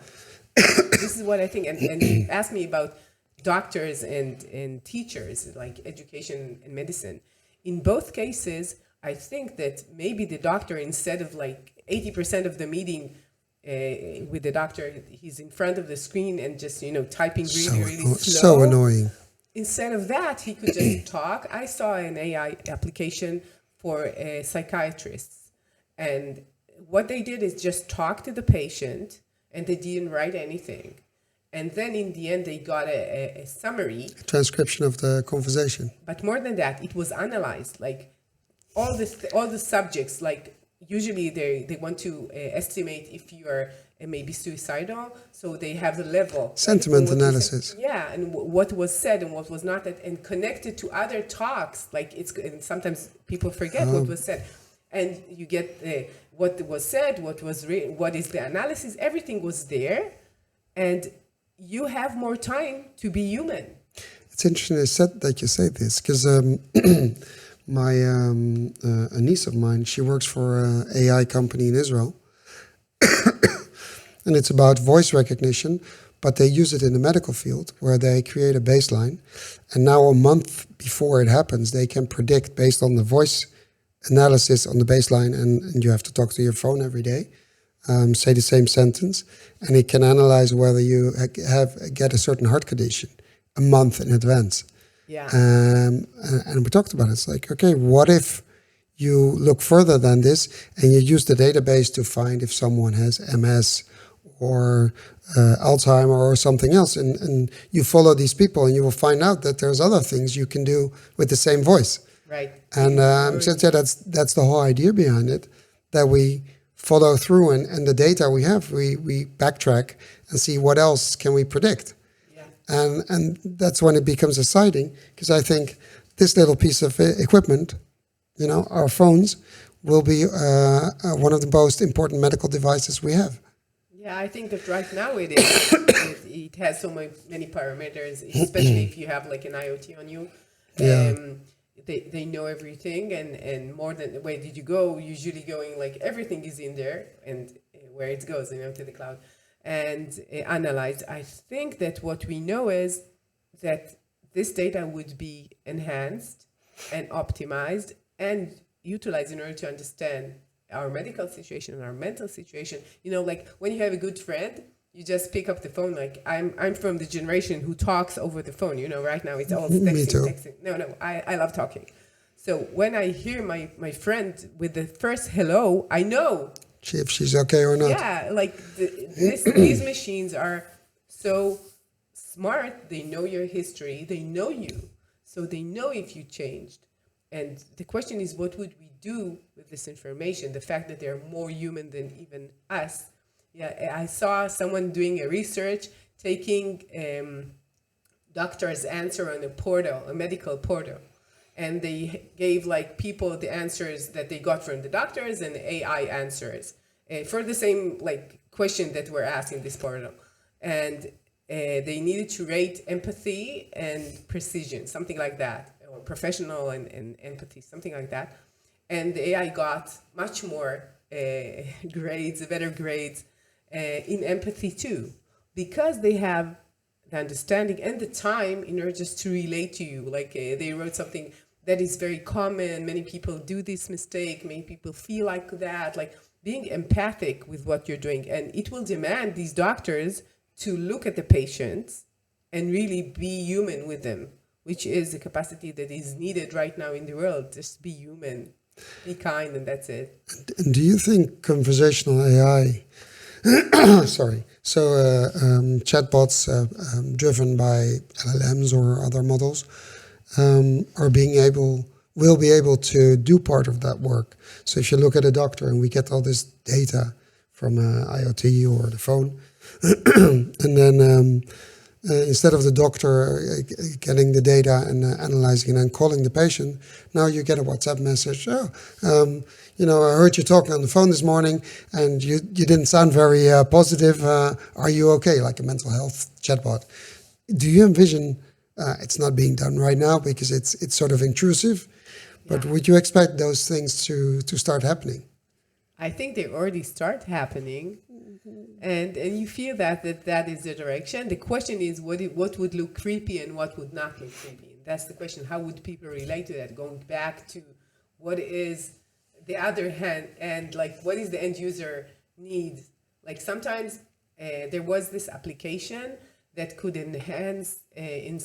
This is what I think. And you asked me about doctors and teachers, like education and medicine. In both cases, I think that maybe the doctor, instead of like 80% of the meeting with the doctor, he's in front of the screen and just, typing really slow. So annoying. Instead of that, he could just talk. I saw an AI application for psychiatrists. And what they did is just talk to the patient, and they didn't write anything. And then in the end, they got a summary. A transcription of the conversation. But more than that, it was analyzed. Like, all the subjects, like usually they want to estimate if you are maybe suicidal, so they have the level, Sentiment what you said- analysis. yeah, and what was said and what was not, and connected to other talks, like and sometimes people forget what was said, and you get what was said, what is the analysis, everything was there, and you have more time to be human. It's interesting that you say this, because my a niece of mine, she works for an AI company in Israel, and it's about voice recognition, but they use it in the medical field where they create a baseline, and now a month before it happens, they can predict based on the voice analysis on the baseline, and you have to talk to your phone every day, say the same sentence, and it can analyze whether you get a certain heart condition a month in advance. Yeah. And we talked about it. It's like, okay, what if you look further than this and you use the database to find if someone has MS or Alzheimer or something else, and you follow these people, and you will find out that there's other things you can do with the same voice. Right. And so yeah, that's the whole idea behind it, that we follow through, and the data we have, we backtrack and see what else can we predict. Yeah. And that's when it becomes exciting, because I think this little piece of equipment, our phones, will be one of the most important medical devices we have. Yeah, I think that right now it is. It has so many parameters, especially if you have like an IoT on you. Yeah. They know everything, and more than where did you go? Usually going like everything is in there, and where it goes, to the cloud, and analyzed. I think that what we know is that this data would be enhanced and optimized and utilized in order to understand our medical situation and our mental situation. Like when you have a good friend, you just pick up the phone. Like I'm from the generation who talks over the phone. Right now it's all texting. No, I love talking. So when I hear my friend with the first hello, I know if she's okay or not. Yeah, like these machines are so smart. They know your history. They know you. So they know if you changed. And the question is, what would we do with this information? The fact that they're more human than even us. Yeah, I saw someone doing a research, taking doctor's answer on a medical portal. And they gave like people the answers that they got from the doctors and AI answers for the same like question that we're asking this portal. And they needed to rate empathy and precision, something like that. Professional and empathy, something like that. And the AI got much more better grades in empathy too, because they have the understanding and the time in order just to relate to you. Like they wrote something that is very common. Many people do this mistake. Many people feel like that, like being empathic with what you're doing. And it will demand these doctors to look at the patients and really be human with them, which is a capacity that is needed right now in the world. Just be human, be kind, and that's it. And do you think conversational AI, chatbots driven by LLMs or other models, will be able to do part of that work? So if you look at a doctor and we get all this data from IoT or the phone, and then instead of the doctor getting the data and analyzing and then calling the patient, now you get a WhatsApp message. I heard you talking on the phone this morning and you didn't sound very positive. Are you okay? Like a mental health chatbot. Do you envision, it's not being done right now because it's sort of intrusive, but would you expect those things to start happening? I think they already start happening. And you feel that is the direction. The question is what would look creepy and what would not look creepy. And that's the question. How would people relate to that? Going back to what is the other hand, and like what is the end user need? Like sometimes there was this application that could enhance many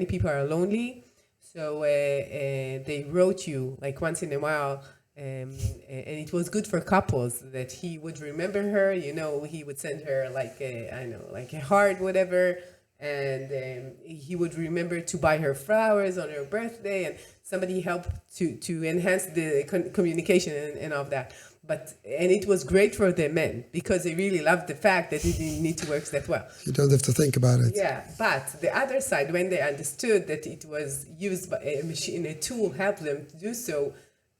people are lonely, so they wrote you like once in a while. And it was good for couples that he would remember her, he would send her like a heart, whatever, and he would remember to buy her flowers on her birthday, and somebody helped to enhance the communication and all of that. And it was great for the men because they really loved the fact that it didn't need to work that well. You don't have to think about it. Yeah, but the other side, when they understood that it was used by a machine, a tool helped them to do so,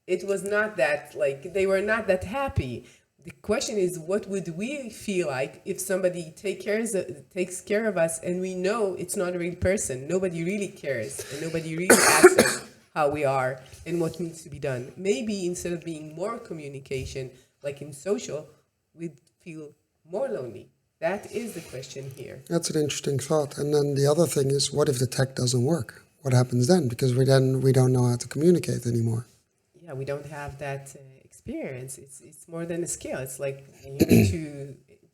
it was not that, like, they were not that happy. The question is, what would we feel like if somebody takes care of us and we know it's not a real person? Nobody really cares and nobody really asks us how we are and what needs to be done. Maybe instead of being more communication, like in social, we'd feel more lonely. That is the question here. That's an interesting thought. And then the other thing is, what if the tech doesn't work? What happens then? Because we don't know how to communicate anymore. Yeah, we don't have that experience. It's more than a skill. It's like you need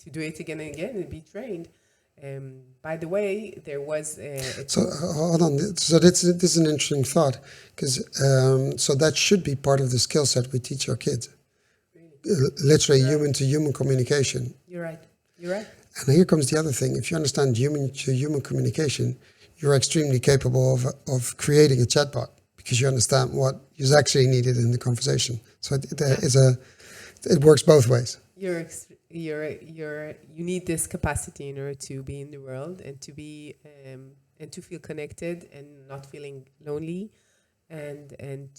to do it again and again and be trained. By the way, there was so hold on. So this is an interesting thought, because so that should be part of the skill set we teach our kids. Really? Literally, human to human communication. You're right. You're right. And here comes the other thing. If you understand human to human communication, you're extremely capable of creating a chatbot because you understand what is actually needed in the conversation. So it works both ways. You need this capacity in order to be in the world and to be and to feel connected and not feeling lonely, and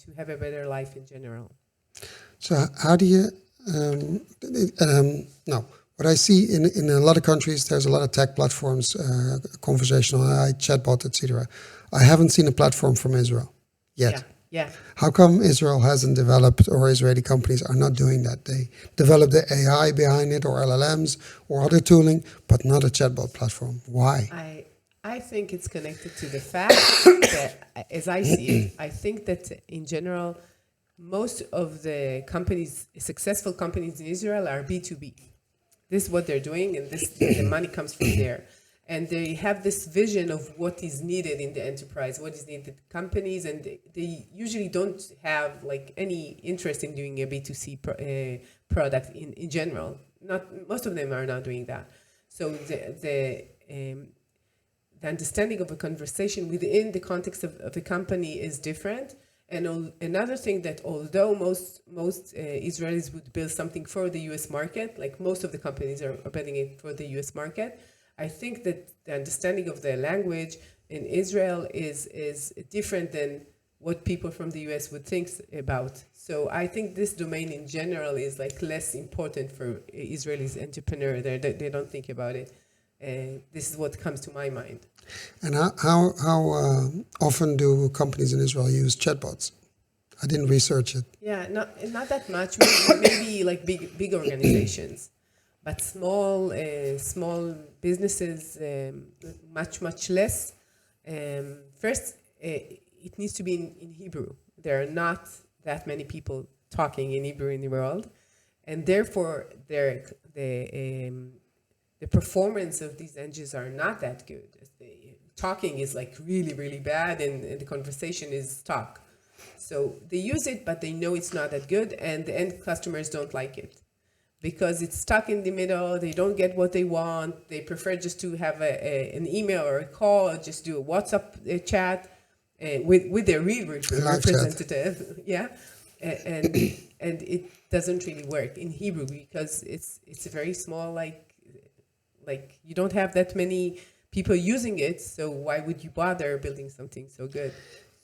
to have a better life in general. So how do you no? What I see in a lot of countries, there's a lot of tech platforms, conversational AI, chatbot, etc. I haven't seen a platform from Israel yet. Yeah. How come Israel hasn't developed, or Israeli companies are not doing that? They develop the AI behind it, or LLMs, or other tooling, but not a chatbot platform. Why? I think it's connected to the fact that, as I see it, I think that in general, most of the companies, successful companies in Israel, are B2B. This is what they're doing, and the money comes from there. And they have this vision of what is needed in the enterprise, what is needed in companies, and they usually don't have like any interest in doing a B2C product in general. Most of them are not doing that. So the understanding of a conversation within the context of a company is different. And another thing, that although most Israelis would build something for the U.S. market, like most of the companies are building it for the U.S. market, I think that the understanding of the language in Israel is different than what people from the U.S. would think about. So I think this domain in general is like less important for Israelis entrepreneurs. They don't think about it. This is what comes to my mind. And how often do companies in Israel use chatbots? I didn't research it. Yeah, not that much. Maybe like big organizations, but small businesses, much less. First, it needs to be in Hebrew. There are not that many people talking in Hebrew in the world, and therefore the performance of these engines are not that good. Talking is like really, really bad, and the conversation is talk. So they use it, but they know it's not that good, and the end customers don't like it because it's stuck in the middle. They don't get what they want. They prefer just to have an email or a call, or just do a WhatsApp chat with their real representative. Yeah, and it doesn't really work in Hebrew because it's a very small, like you don't have that many people using it, so why would you bother building something so good?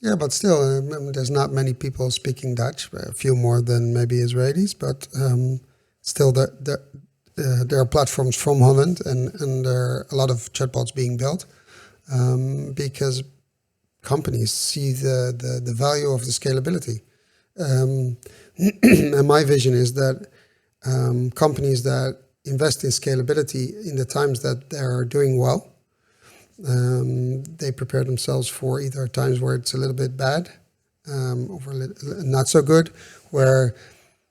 Yeah, but still, there's not many people speaking Dutch, a few more than maybe Israelis, but still there are platforms from Holland, and there are a lot of chatbots being built because companies see the value of the scalability. And my vision is that companies that invest in scalability in the times that they're doing well, they prepare themselves for either times where it's a little bit bad or not so good, where,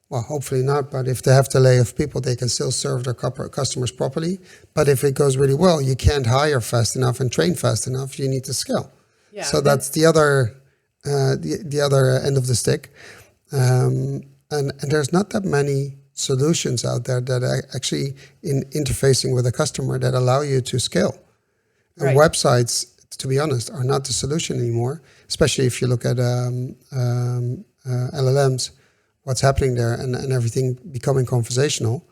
well, hopefully not, but if they have to lay off people, they can still serve their customers properly. But if it goes really well, you can't hire fast enough and train fast enough. You need to scale. Yeah, so that's the other the other end of the stick. And there's not that many solutions out there that are actually in interfacing with a customer that allow you to scale. And Right. websites, to be honest, are not the solution anymore, especially if you look at LLMs, what's happening there, and everything becoming conversational.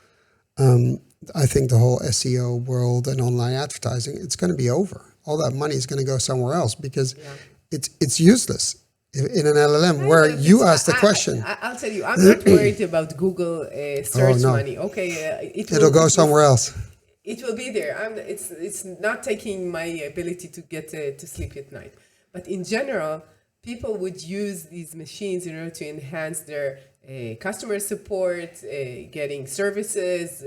I think the whole SEO world and online advertising, it's going to be over. All that money is going to go somewhere else because it's useless in an LLM I where don't think you so. ask the question. I'll tell you, I'm not worried about Google search no. money. Okay, It'll go somewhere else. It will be there. It's not taking my ability to get to sleep at night. But in general, people would use these machines in order to enhance their customer support, getting services,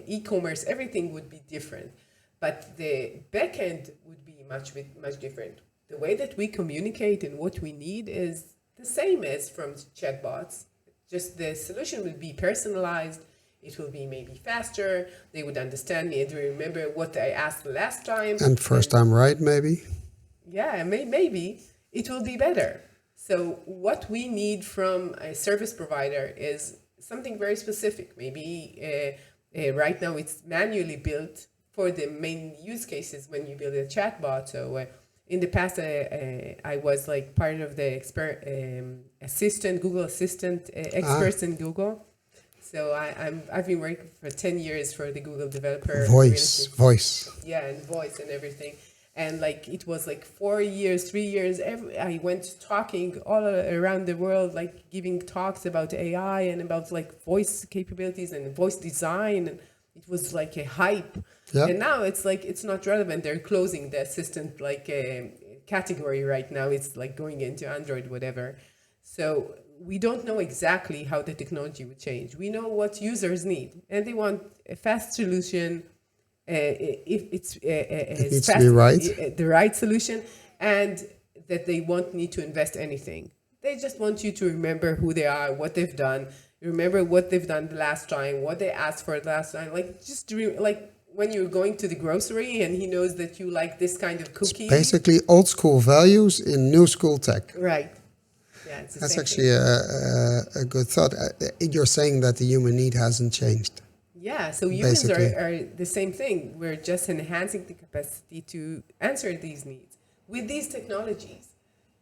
e-commerce. Everything would be different, but the backend would be much different. The way that we communicate and what we need is the same as from chatbots. Just the solution will be personalized. It will be maybe faster. They would understand me and remember what I asked last time. And first time right, maybe. Yeah, maybe it will be better. So what we need from a service provider is something very specific. Maybe right now it's manually built for the main use cases when you build a chatbot. So in the past, I was like part of the Google Assistant experts in Google. So I've been working for 10 years for the Google developer voice. Yeah, and voice and everything. And like it was like 4 years, 3 years. I went talking all around the world, like giving talks about AI and about like voice capabilities and voice design. And it was like a hype. Yeah. And now it's like it's not relevant. They're closing the assistant like category right now. It's like going into Android, whatever. So we don't know exactly how the technology would change. We know what users need, and they want a fast solution. If it's it needs fast, to be right. the right solution, and that they won't need to invest anything. They just want you to remember who they are, what they've done, remember what they've done the last time, what they asked for the last time. Like just like when you're going to the grocery and he knows that you like this kind of cookie. It's basically old school values in new school tech. Right. Yeah, it's the That's same actually a good thought. You're saying that the human need hasn't changed. Yeah, so humans Basically. are the same thing. We're just enhancing the capacity to answer these needs with these technologies.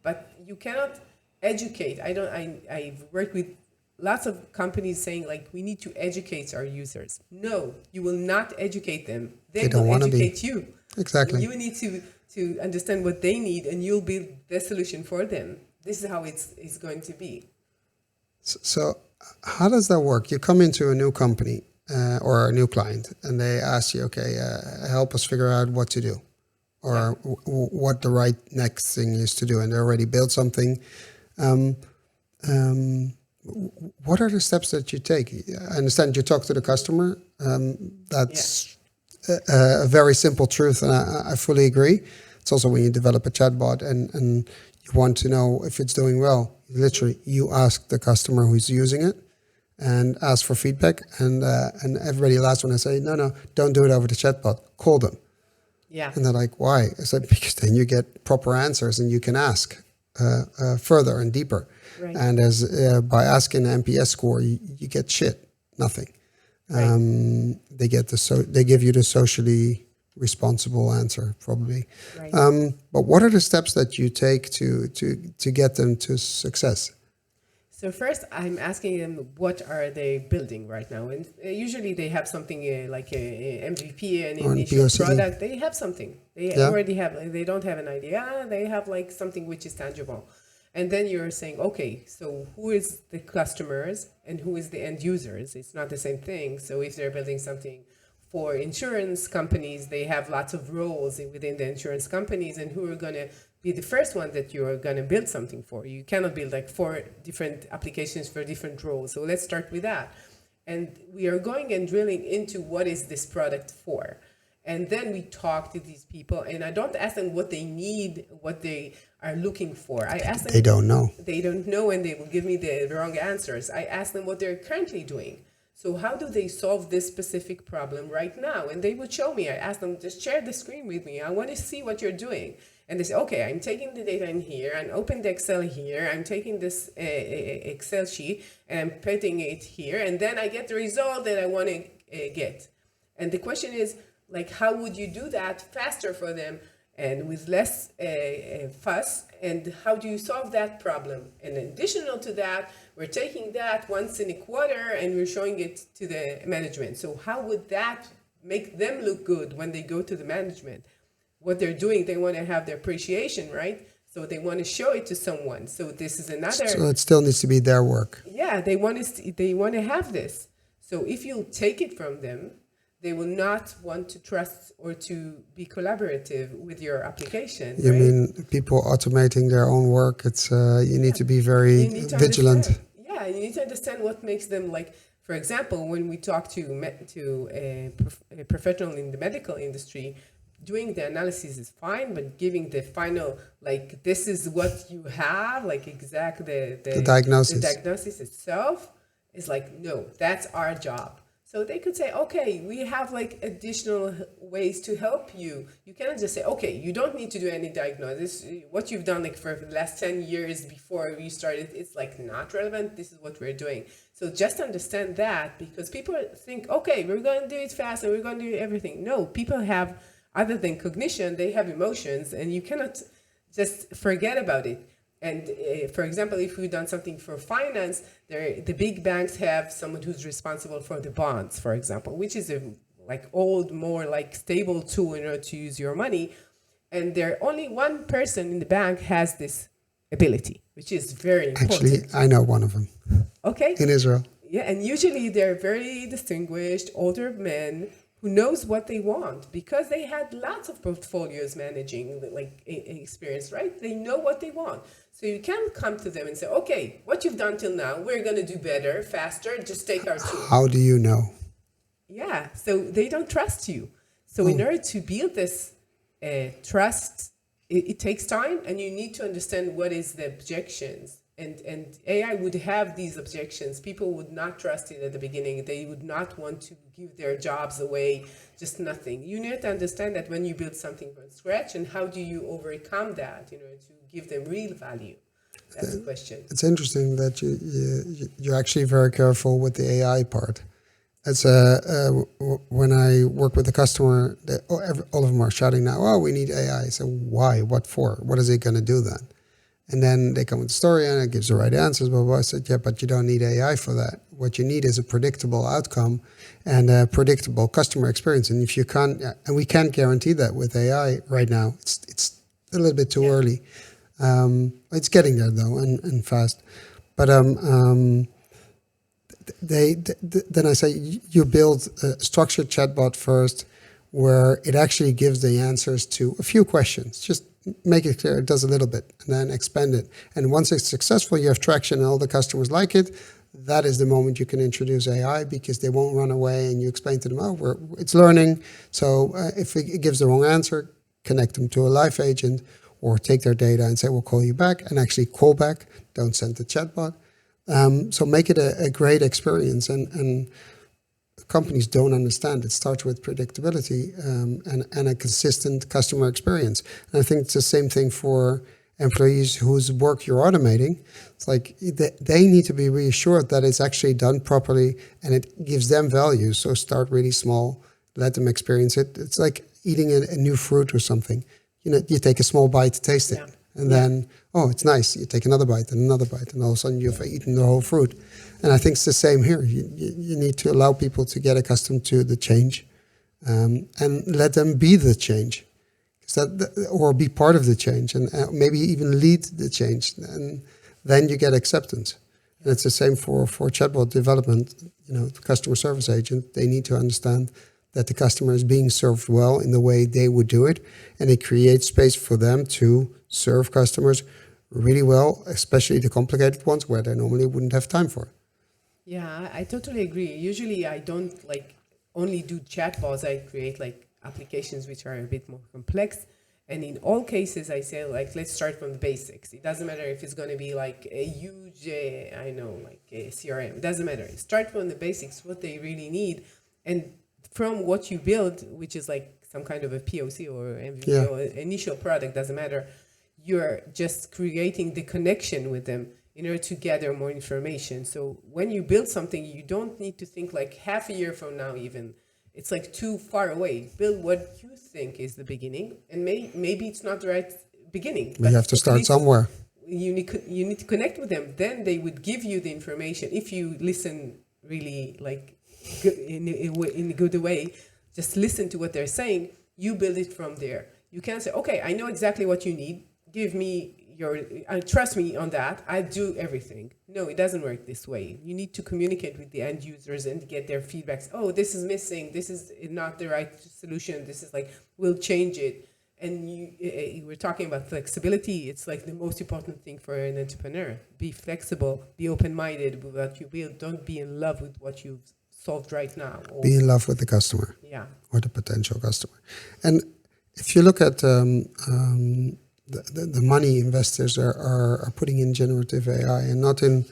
But you cannot educate. I've worked with lots of companies saying like we need to educate our users. No, you will not educate them. They don't will wanna be. educate you. Exactly. You need to understand what they need and you'll build the solution for them. This is how it's going to be. So how does that work? You come into a new company or a new client and they ask you, okay, help us figure out what to do or what the right next thing is to do. And they already built something. What are the steps that you take? I understand you talk to the customer. That's a very simple truth, and I fully agree. It's also when you develop a chatbot and you want to know if it's doing well. Literally, you ask the customer who's using it and ask for feedback. And everybody laughs when I say, no, don't do it over the chatbot. Call them. Yeah. And they're like, why? I said, because then you get proper answers and you can ask further and deeper. Right. And as by asking an NPS score, you get shit, nothing. Right. They give you the socially responsible answer, probably. Right. But what are the steps that you take to get them to success? So first, I'm asking them what are they building right now, and usually they have something like a MVP, an initial POC. product. They have something. They already have. They don't have an idea. They have like something which is tangible, and then you're saying, okay, so who is the customers and who is the end users? It's not the same thing. So if they're building something for insurance companies, they have lots of roles within the insurance companies, and who are going to be the first one that you're going to build something for. You cannot build like 4 different applications for different roles. So let's start with that. And we are going and drilling into what is this product for. And then we talk to these people, and I don't ask them what they need, what they are looking for. I ask them. They don't know. They don't know, and they will give me the wrong answers. I ask them what they're currently doing. So how do they solve this specific problem right now? And they would show me. I asked them, just share the screen with me. I want to see what you're doing. And they say, okay, I'm taking the data in here, and open the Excel here. I'm taking this Excel sheet, and I'm putting it here. And then I get the result that I want to get. And the question is, like how would you do that faster for them and with less fuss, and how do you solve that problem? And additional to that, we're taking that once in a quarter and we're showing it to the management. So how would that make them look good when they go to the management? What they're doing, they want to have their appreciation, right? So they want to show it to someone. So this is another. So it still needs to be their work. Yeah, they want to have this. So if you take it from them, they will not want to trust or to be collaborative with your application. You right? mean people automating their own work? It's you need to be very You need to vigilant. Yeah, you need to understand what makes them like. For example, when we talk to a professional in the medical industry, doing the analysis is fine, but giving the final, like, this is what you have, like exact The diagnosis. the diagnosis itself is like, no, that's our job. So they could say, okay, we have like additional ways to help you. You cannot just say, okay, you don't need to do any diagnosis. What you've done like for the last 10 years before we started, it's like not relevant. This is what we're doing. So just understand that, because people think, okay, we're going to do it fast and we're going to do everything. No, people have, other than cognition, they have emotions, and you cannot just forget about it. And for example, if we've done something for finance, the big banks have someone who's responsible for the bonds, for example, which is a like old, more like stable tool in order to use your money. And there only one person in the bank has this ability, which is very important. Actually, I know one of them. Okay. In Israel. Yeah, and usually they're very distinguished older men who knows what they want, because they had lots of portfolios managing like experience, right? They know what they want. So you can come to them and say, okay, what you've done till now, we're going to do better, faster, just take our tool. How do you know? Yeah, so they don't trust you. So in order to build this trust, it takes time, and you need to understand what is the objections. And AI would have these objections. People would not trust it at the beginning. They would not want to give their jobs away, just nothing. You need to understand that when you build something from scratch, and how do you overcome that in order to give them real value? That's the question. It's interesting that you're actually very careful with the AI part. It's when I work with a customer, all of them are shouting now, oh, we need AI. So why? What for? What is it going to do then? And then they come with a story and it gives the right answers. Blah, blah, blah. I said, yeah, but you don't need AI for that. What you need is a predictable outcome and a predictable customer experience. And if you can't, and we can't guarantee that with AI right now, it's a little bit too early. It's getting there though, and fast. But then I say you build a structured chatbot first, where it actually gives the answers to a few questions. Just make it clear, it does a little bit, and then expand it. And once it's successful, you have traction and all the customers like it. That is the moment you can introduce AI, because they won't run away, and you explain to them, oh, it's learning. So if it gives the wrong answer, connect them to a live agent, or take their data and say, we'll call you back, and actually call back. Don't send the chatbot. So make it a great experience. And companies don't understand. It starts with predictability and a consistent customer experience. And I think it's the same thing for employees whose work you're automating. It's like they need to be reassured that it's actually done properly and it gives them value. So start really small, let them experience it. It's like eating a new fruit or something. You know, you take a small bite to taste it. And then, oh, it's nice. You take another bite, and all of a sudden you've eaten the whole fruit. And I think it's the same here. You need to allow people to get accustomed to the change, and let them be the change, or be part of the change, and maybe even lead the change. And then you get acceptance. And it's the same for chatbot development. You know, the customer service agent, they need to understand that the customer is being served well in the way they would do it, and it creates space for them to serve customers really well, especially the complicated ones where they normally wouldn't have time for. Yeah, I totally agree. Usually I don't like only do chatbots. I create like applications which are a bit more complex. And in all cases, I say, like, let's start from the basics. It doesn't matter if it's going to be like a huge, like a CRM. It doesn't matter. Start from the basics, what they really need. And from what you build, which is like some kind of a POC or MVP or initial product, doesn't matter. You're just creating the connection with them in order to gather more information. So when you build something, you don't need to think like half a year from now even. It's like too far away. Build what you think is the beginning, and maybe it's not the right beginning. We have to at start least somewhere. you need to connect with them. Then they would give you the information if you listen really like in a good way. Just listen to what they're saying. You build it from there. You can't say, okay, I know exactly what you need. Give me trust me on that. I do everything. No, it doesn't work this way. You need to communicate with the end users and get their feedbacks. Oh, this is missing. This is not the right solution. This is like, we'll change it. And we're talking about flexibility. It's like the most important thing for an entrepreneur. Be flexible, be open-minded with what you build. Don't be in love with what you've solved right now. Be in love with the customer. Yeah. Or the potential customer. And if you look at the money investors are putting in generative AI and not in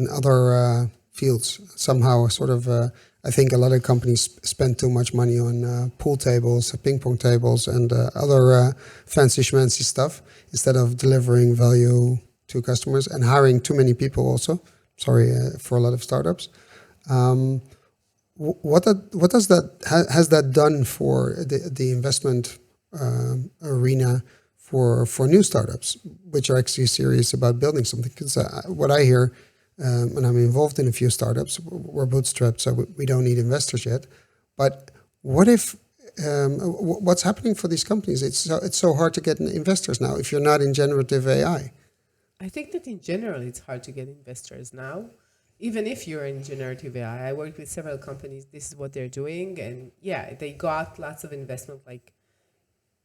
other fields. Somehow, sort of, I think a lot of companies spend too much money on pool tables, ping pong tables, and other fancy schmancy stuff instead of delivering value to customers and hiring too many people also. Sorry for a lot of startups. What does that has that done for the investment arena for new startups, which are actually serious about building something? Because what I hear, and I'm involved in a few startups, we're bootstrapped, so we don't need investors yet. But what if what's happening for these companies? It's so hard to get investors now if you're not in generative AI. I think that in general, it's hard to get investors now. Even if you're in generative AI, I work with several companies. This is what they're doing. And yeah, they got lots of investment like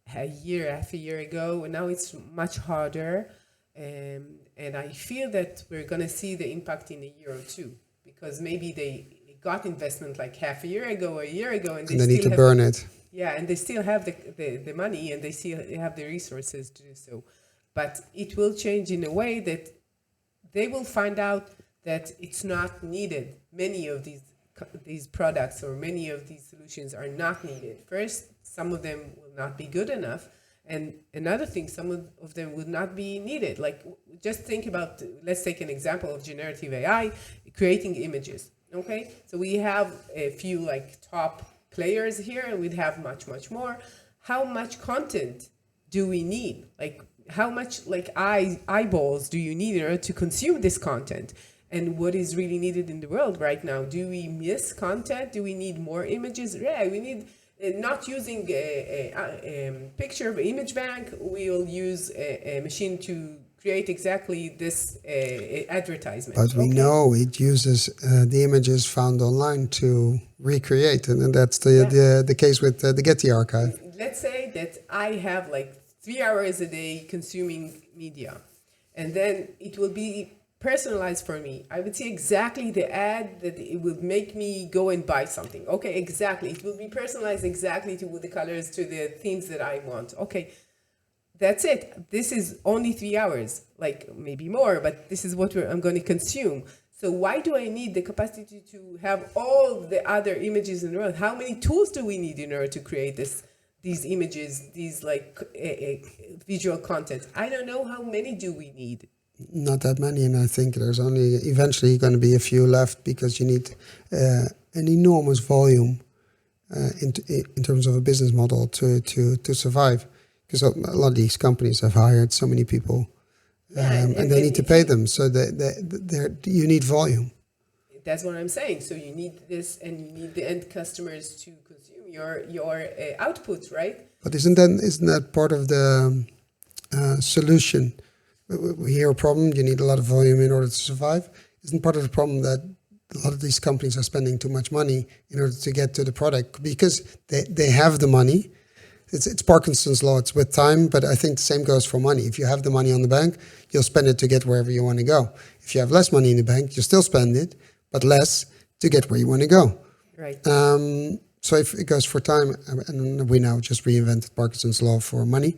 half a year ago. And now it's much harder. And I feel that we're going to see the impact in a year or two. Because maybe they got investment like half a year ago or a year ago. And they need to burn it. Yeah, and they still have the money and they still have the resources to do so. But it will change in a way that they will find out that it's not needed. Many of these products or many of these solutions are not needed. First, some of them will not be good enough. And another thing, some of them would not be needed. Like, just think about, let's take an example of generative AI, creating images, okay? So we have a few like top players here, and we'd have much, much more. How much content do we need? Like, how much like eyeballs do you need in order to consume this content? And what is really needed in the world right now? Do we miss content? Do we need more images? Yeah, we need not using a picture image bank. We'll use a machine to create exactly this advertisement. But we know it uses the images found online to recreate, and that's the case with the Getty archive. Let's say that I have like 3 hours a day consuming media, and then it will be personalized for me. I would see exactly the ad that it will make me go and buy something. Okay, exactly. It will be personalized exactly to the colors, to the themes that I want. Okay, that's it. This is only 3 hours, like maybe more, but this is what I'm going to consume. So why do I need the capacity to have all the other images in the world? How many tools do we need in order to create these images, these like visual content? I don't know how many do we need. Not that many, and I think there's only eventually going to be a few left because you need an enormous volume in terms of a business model to survive. Because a lot of these companies have hired so many people, and they need to pay them. So you need volume. That's what I'm saying. So you need this, and you need the end customers to consume your outputs, right? But isn't that part of the solution? We hear a problem, you need a lot of volume in order to survive. Isn't part of the problem that a lot of these companies are spending too much money in order to get to the product because they have the money? It's Parkinson's law, it's with time, but I think the same goes for money. If you have the money on the bank, you'll spend it to get wherever you want to go. If you have less money in the bank, you still spend it, but less to get where you want to go. Right. So if it goes for time, and we now just reinvented Parkinson's law for money,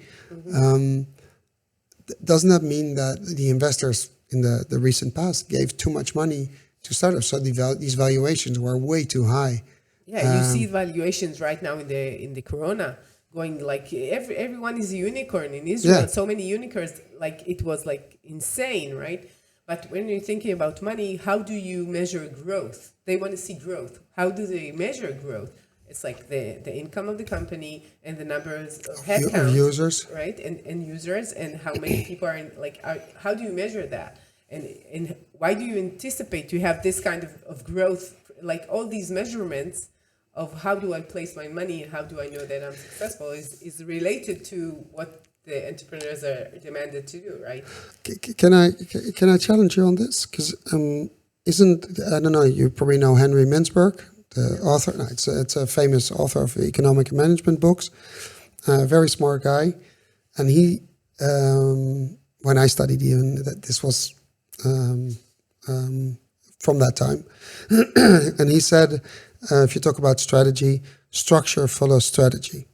doesn't that mean that the investors in the recent past gave too much money to startups? So these valuations were way too high. Yeah, you see valuations right now in the Corona going like everyone is a unicorn in Israel. Yeah. So many unicorns, like it was like insane, right? But when you're thinking about money, how do you measure growth? They want to see growth. How do they measure growth? It's like the income of the company and the numbers of Of headcount, users. right? And users, and how many people are in, like, how do you measure that? And why do you anticipate to have this kind of growth? Like all these measurements of how do I place my money and how do I know that I'm successful is related to what the entrepreneurs are demanded to do, right? Can I challenge you on this? Because isn't, I don't know, you probably know Henry Mintzberg, the author. No, it's a famous author of economic and management books. Very smart guy, and he when I studied even that this was from that time, and he said, if you talk about strategy, structure follows strategy.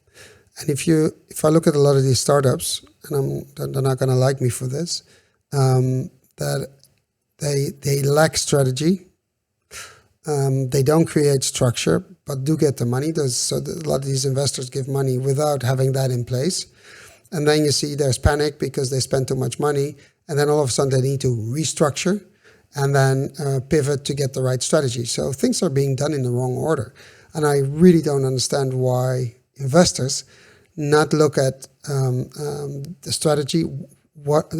And if I look at a lot of these startups, and they're not going to like me for this, that they lack strategy. They don't create structure, but do get the money. So a lot of these investors give money without having that in place. And then you see there's panic because they spend too much money. And then all of a sudden they need to restructure and then pivot to get the right strategy. So things are being done in the wrong order. And I really don't understand why investors not look at the strategy. What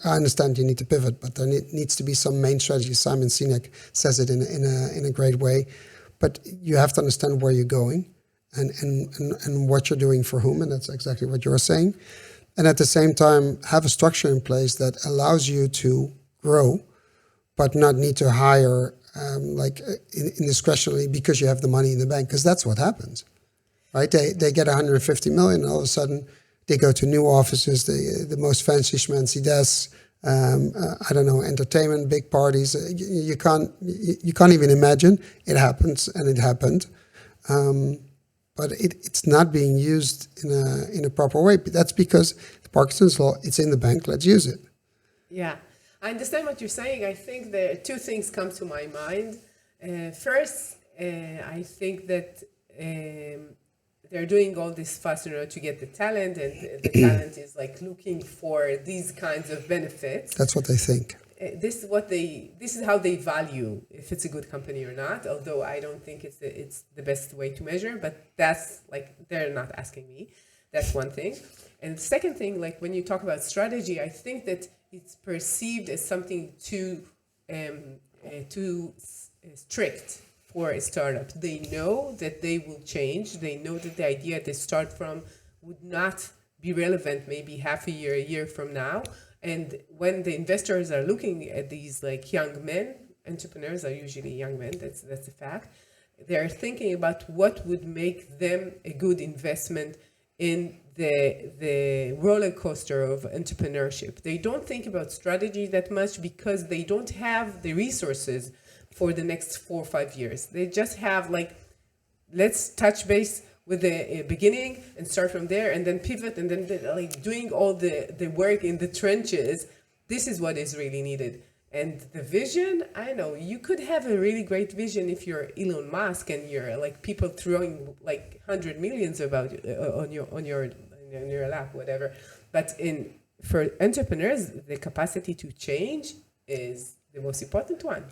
I understand, you need to pivot, but there needs to be some main strategy. Simon Sinek says it in a great way. But you have to understand where you're going and what you're doing for whom, and that's exactly what you're saying. And at the same time, have a structure in place that allows you to grow, but not need to hire indiscretionally because you have the money in the bank, because that's what happens, right? They get 150 million, and all of a sudden they go to new offices, the most fancy schmancy desks, I don't know, entertainment, big parties. You can't even imagine. It happens, and it happened. But it's not being used in a proper way. That's because the Parkinson's law, it's in the bank, let's use it. Yeah, I understand what you're saying. I think there are two things come to my mind. First, I think that they're doing all this fast in order to get the talent, and the talent is like looking for these kinds of benefits. That's what they think. This is how they value if it's a good company or not. Although I don't think it's the best way to measure, but that's like, they're not asking me. That's one thing. And the second thing, like when you talk about strategy, I think that it's perceived as something too strict for a startup. They know that they will change. They know that the idea they start from would not be relevant maybe half a year from now. And when the investors are looking at these like young men, entrepreneurs are usually young men, that's a fact. They're thinking about what would make them a good investment in the roller coaster of entrepreneurship. They don't think about strategy that much because they don't have the resources for the next 4 or 5 years. They just have like, let's touch base with the beginning and start from there and then pivot and then like doing all the work in the trenches. This is what is really needed. And the vision, I know you could have a really great vision if you're Elon Musk and you're like people throwing like 100 millions about on your lap, whatever. But for entrepreneurs, the capacity to change is the most important one.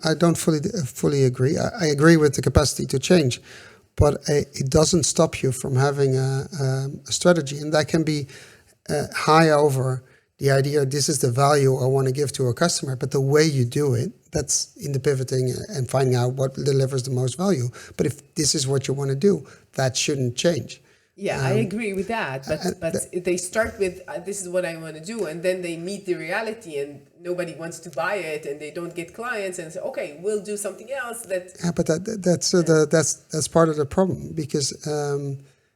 I don't fully agree. I agree with the capacity to change, but it doesn't stop you from having a strategy, and that can be high over the idea. This is the value I want to give to a customer, but the way you do it, that's in the pivoting and finding out what delivers the most value. But if this is what you want to do, that shouldn't change. Yeah, I agree with that. But they start with, this is what I want to do. And then they meet the reality and nobody wants to buy it and they don't get clients and say, okay, we'll do something else. Yeah, but that's part of the problem, because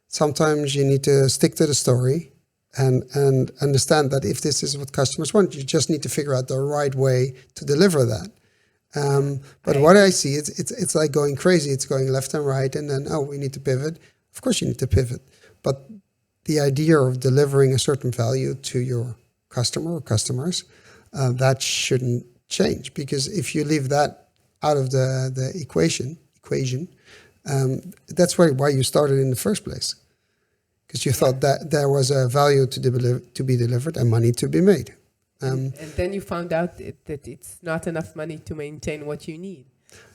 sometimes you need to stick to the story and understand that if this is what customers want, you just need to figure out the right way to deliver that. But what I see, it's like going crazy. It's going left and right, and then, we need to pivot. Of course you need to pivot, but the idea of delivering a certain value to your customer or customers, that shouldn't change, because if you leave that out of the equation, that's why you started in the first place, because you thought that there was a value to be delivered and money to be made. And then you found out that it's not enough money to maintain what you need.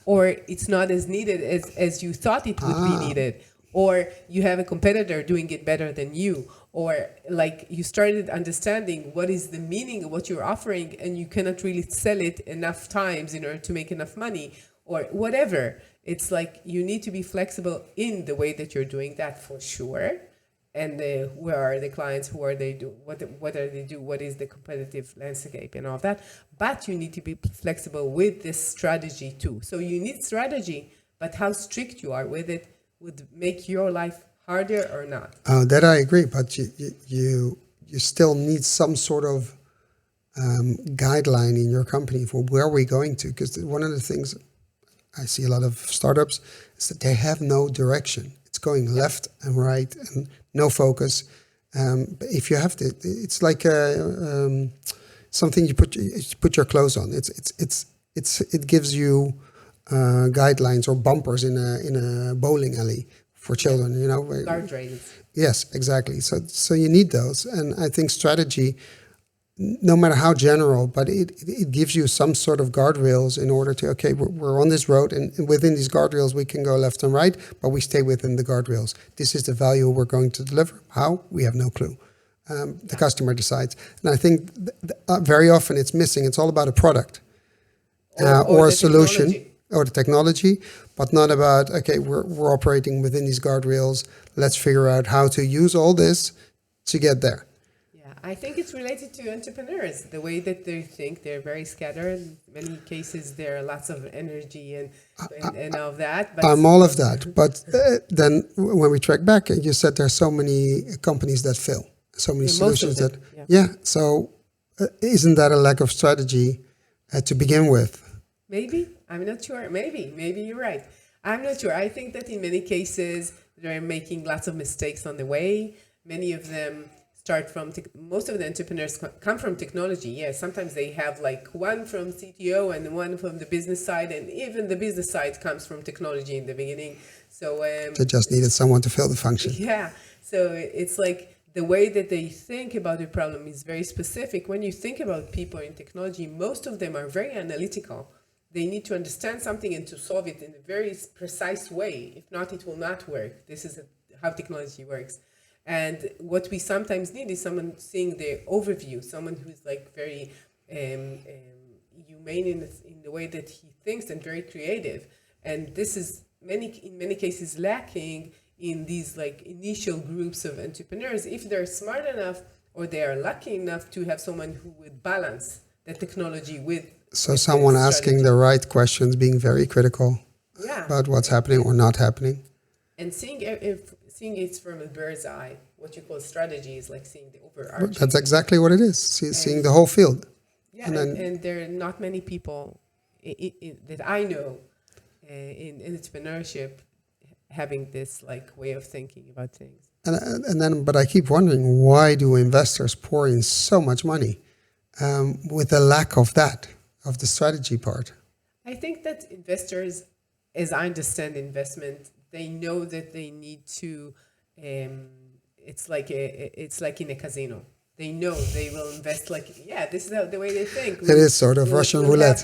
or it's not as needed as you thought it would be needed, or you have a competitor doing it better than you, or like you started understanding what is the meaning of what you're offering and you cannot really sell it enough times in order to make enough money, or whatever. It's like you need to be flexible in the way that you're doing that, for sure. And where are the clients, who are they do, what do they do, what is the competitive landscape and all of that. But you need to be flexible with this strategy too. So you need strategy, but how strict you are with it would make your life harder or not. That I agree, but you still need some sort of guideline in your company for where we're going to. Because one of the things I see a lot of startups is that they have no direction. It's going left and right and no focus. But if you have to, it's like something you put your clothes on. It gives you guidelines or bumpers in a bowling alley for children. You know, Guardrails. Yes, exactly. So you need those, and I think strategy, no matter how general, but it gives you some sort of guardrails in order to, okay, we're on this road, and within these guardrails we can go left and right, but we stay within the guardrails. This is the value we're going to deliver. How? We have no clue. The customer decides. And I think very often it's missing. It's all about a product or a solution. Technology. Or the technology, but not about, okay, we're operating within these guardrails. Let's figure out how to use all this to get there. I think it's related to entrepreneurs, the way that they think. They're very scattered. In many cases, there are lots of energy and all of that. But I'm all of that. But then when we track back, you said there's so many companies that fail, so many solutions that, So isn't that a lack of strategy to begin with? Maybe. I'm not sure. Maybe you're right. I'm not sure. I think that in many cases, they're making lots of mistakes on the way. Many of them start from, most of the entrepreneurs come from technology. Yes, sometimes they have like one from CTO and one from the business side, and even the business side comes from technology in the beginning. So they just needed someone to fill the function. Yeah, so it's like the way that they think about the problem is very specific. When you think about people in technology, most of them are very analytical. They need to understand something and to solve it in a very precise way. If not, it will not work. This is how technology works. And what we sometimes need is someone seeing the overview, someone who's like very humane in the way that he thinks and very creative. And this is in many cases lacking in these like initial groups of entrepreneurs. If they're smart enough or they are lucky enough to have someone who would balance the technology with. So someone asking the right questions, being very critical about what's happening or not happening. And seeing it from a bird's eye, what you call strategy is like seeing the overarching. That's exactly what it is, seeing the whole field. Yeah, and there are not many people that I know in entrepreneurship having this like way of thinking about things. But I keep wondering, why do investors pour in so much money with the lack of that, of the strategy part? I think that investors, as I understand investment, they know that they need to. It's like in a casino. They know they will invest. This is the way they think. It is sort of Russian roulette.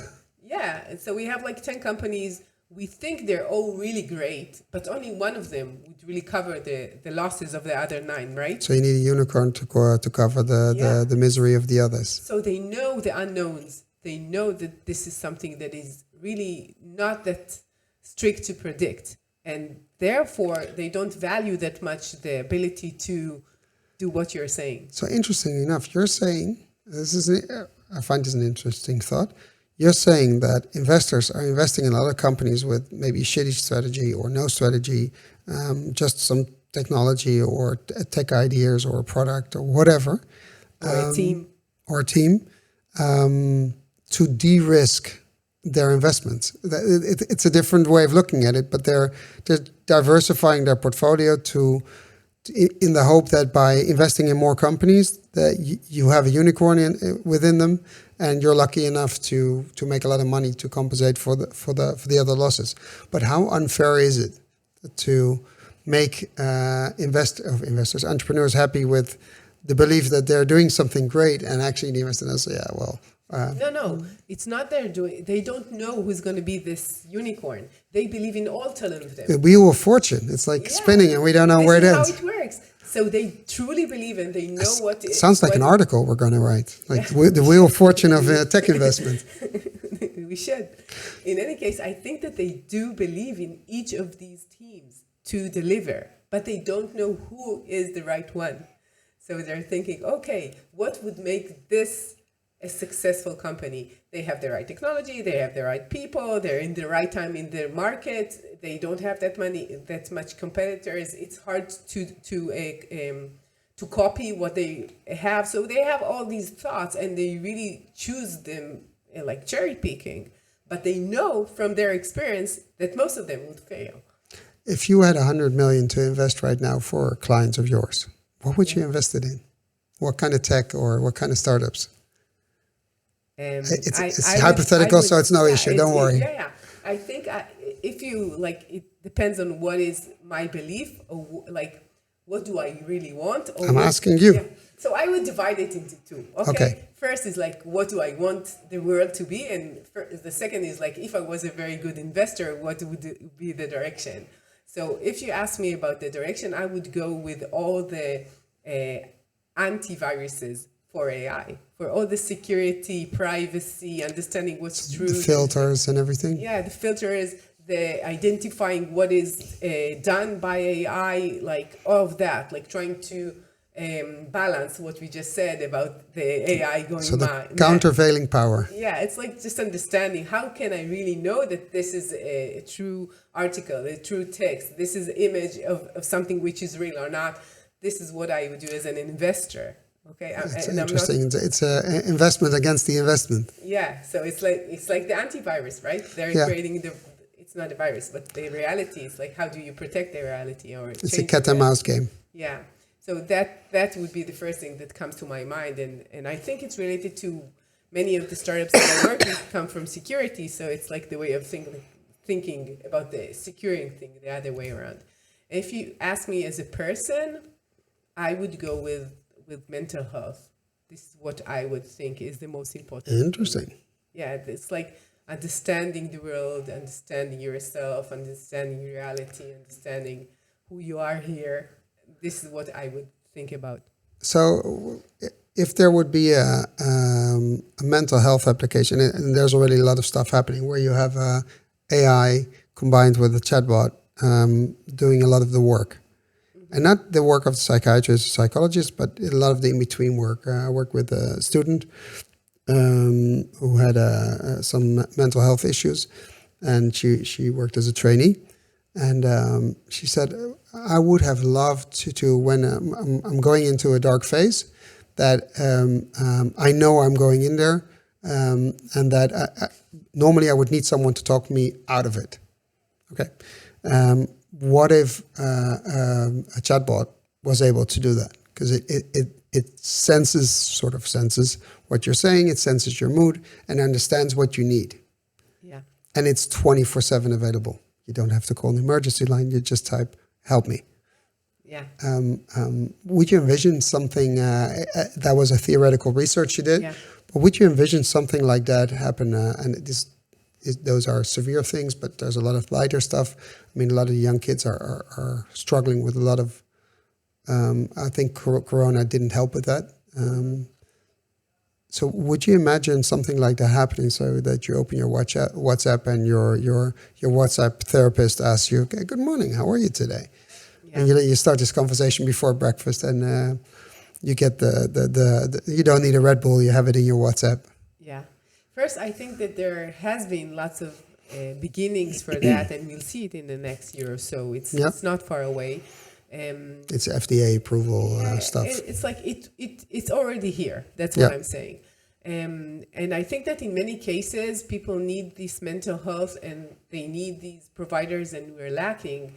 And so we have like 10 companies. We think they're all really great, but only one of them would really cover the losses of the other 9, right? So you need a unicorn to cover the misery of the others. So they know the unknowns. They know that this is something that is really not that strict to predict. And therefore, they don't value that much the ability to do what you're saying. So interestingly enough, you're saying, I find this an interesting thought. You're saying that investors are investing in other companies with maybe shitty strategy or no strategy, just some technology or tech ideas or a product or whatever. Or a team. To de-risk their investments. It's a different way of looking at it, but they're diversifying their portfolio in the hope that by investing in more companies, that you have a unicorn within them, and you're lucky enough to make a lot of money to compensate for the other losses. But how unfair is it to make entrepreneurs happy with the belief that they're doing something great, and actually the investors say, No, it's not their doing. They don't know who's going to be this unicorn. They believe in all 10 of them. The wheel of fortune. It's like Yeah. spinning and we don't know This where it is how ends. it works. So they truly believe and they know what it Sounds like an article we're going to write. Like the wheel of fortune of tech investment. We should. In any case, I think that they do believe in each of these teams to deliver, but they don't know who is the right one. So they're thinking, okay, what would make this a successful company? They have the right technology, they have the right people, they're in the right time in the market, they don't have that much competitors. It's hard to copy what they have. So they have all these thoughts and they really choose them like cherry picking, but they know from their experience that most of them would fail. If you had 100 million to invest right now for clients of yours, what would you invest it in? What kind of tech or what kind of startups? It's hypothetical, so it's no issue. Don't worry. Yeah. I think if you like, it depends on what is my belief or like, what do I really want? Or I'm asking you. Yeah. So I would divide it into two. Okay. First is like, what do I want the world to be? And the second is like, if I was a very good investor, what would be the direction? So if you ask me about the direction, I would go with all the antiviruses for AI, for all the security, privacy, understanding what's true. The filters and everything. Yeah, the filters, the identifying what is done by AI, like all of that, like trying to balance what we just said about the AI going so the countervailing power. Yeah, it's like just understanding how can I really know that this is a true article, a true text, this is image of something which is real or not. This is what I would do as an investor. Okay, it's interesting. It's an investment against the investment. Yeah, so it's like the antivirus, right? They're creating it's not a virus, but the reality is like, how do you protect the reality or it's a cat and mouse game. Yeah. So that would be the first thing that comes to my mind. And I think it's related to many of the startups that I work with come from security. So it's like the way of thinking about the securing thing the other way around. And if you ask me as a person, I would go with mental health. This is what I would think is the most important. Interesting. thing. Yeah, it's like understanding the world, understanding yourself, understanding reality, understanding who you are here. This is what I would think about. So if there would be a mental health application, and there's already a lot of stuff happening where you have AI combined with a chatbot doing a lot of the work. And not the work of the psychiatrist or psychologist, but a lot of the in-between work. I worked with a student who had some mental health issues, and she worked as a trainee. And she said, I would have loved to when I'm going into a dark phase, that I know I'm going in there, and that normally I would need someone to talk me out of it. Okay. What if a chatbot was able to do that? Because it senses what you're saying, it senses your mood, and understands what you need. Yeah. And it's 24/7 available. You don't have to call an emergency line. You just type, help me. Yeah. Would you envision something, that was a theoretical research you did, but would you envision something like that happen? And those are severe things, but there's a lot of lighter stuff. I mean, a lot of the young kids are struggling with a lot of, I think Corona didn't help with that. So would you imagine something like that happening, so that you open your WhatsApp and your WhatsApp therapist asks you, okay, good morning, how are you today? Yeah. And you start this conversation before breakfast, and you get the you don't need a Red Bull, you have it in your WhatsApp. Yeah. First, I think that there has been lots of beginnings for that, and we'll see it in the next year or so. It's not far away. It's FDA approval stuff. It's like it's already here. That's what I'm saying. And I think that in many cases, people need this mental health, and they need these providers, and we're lacking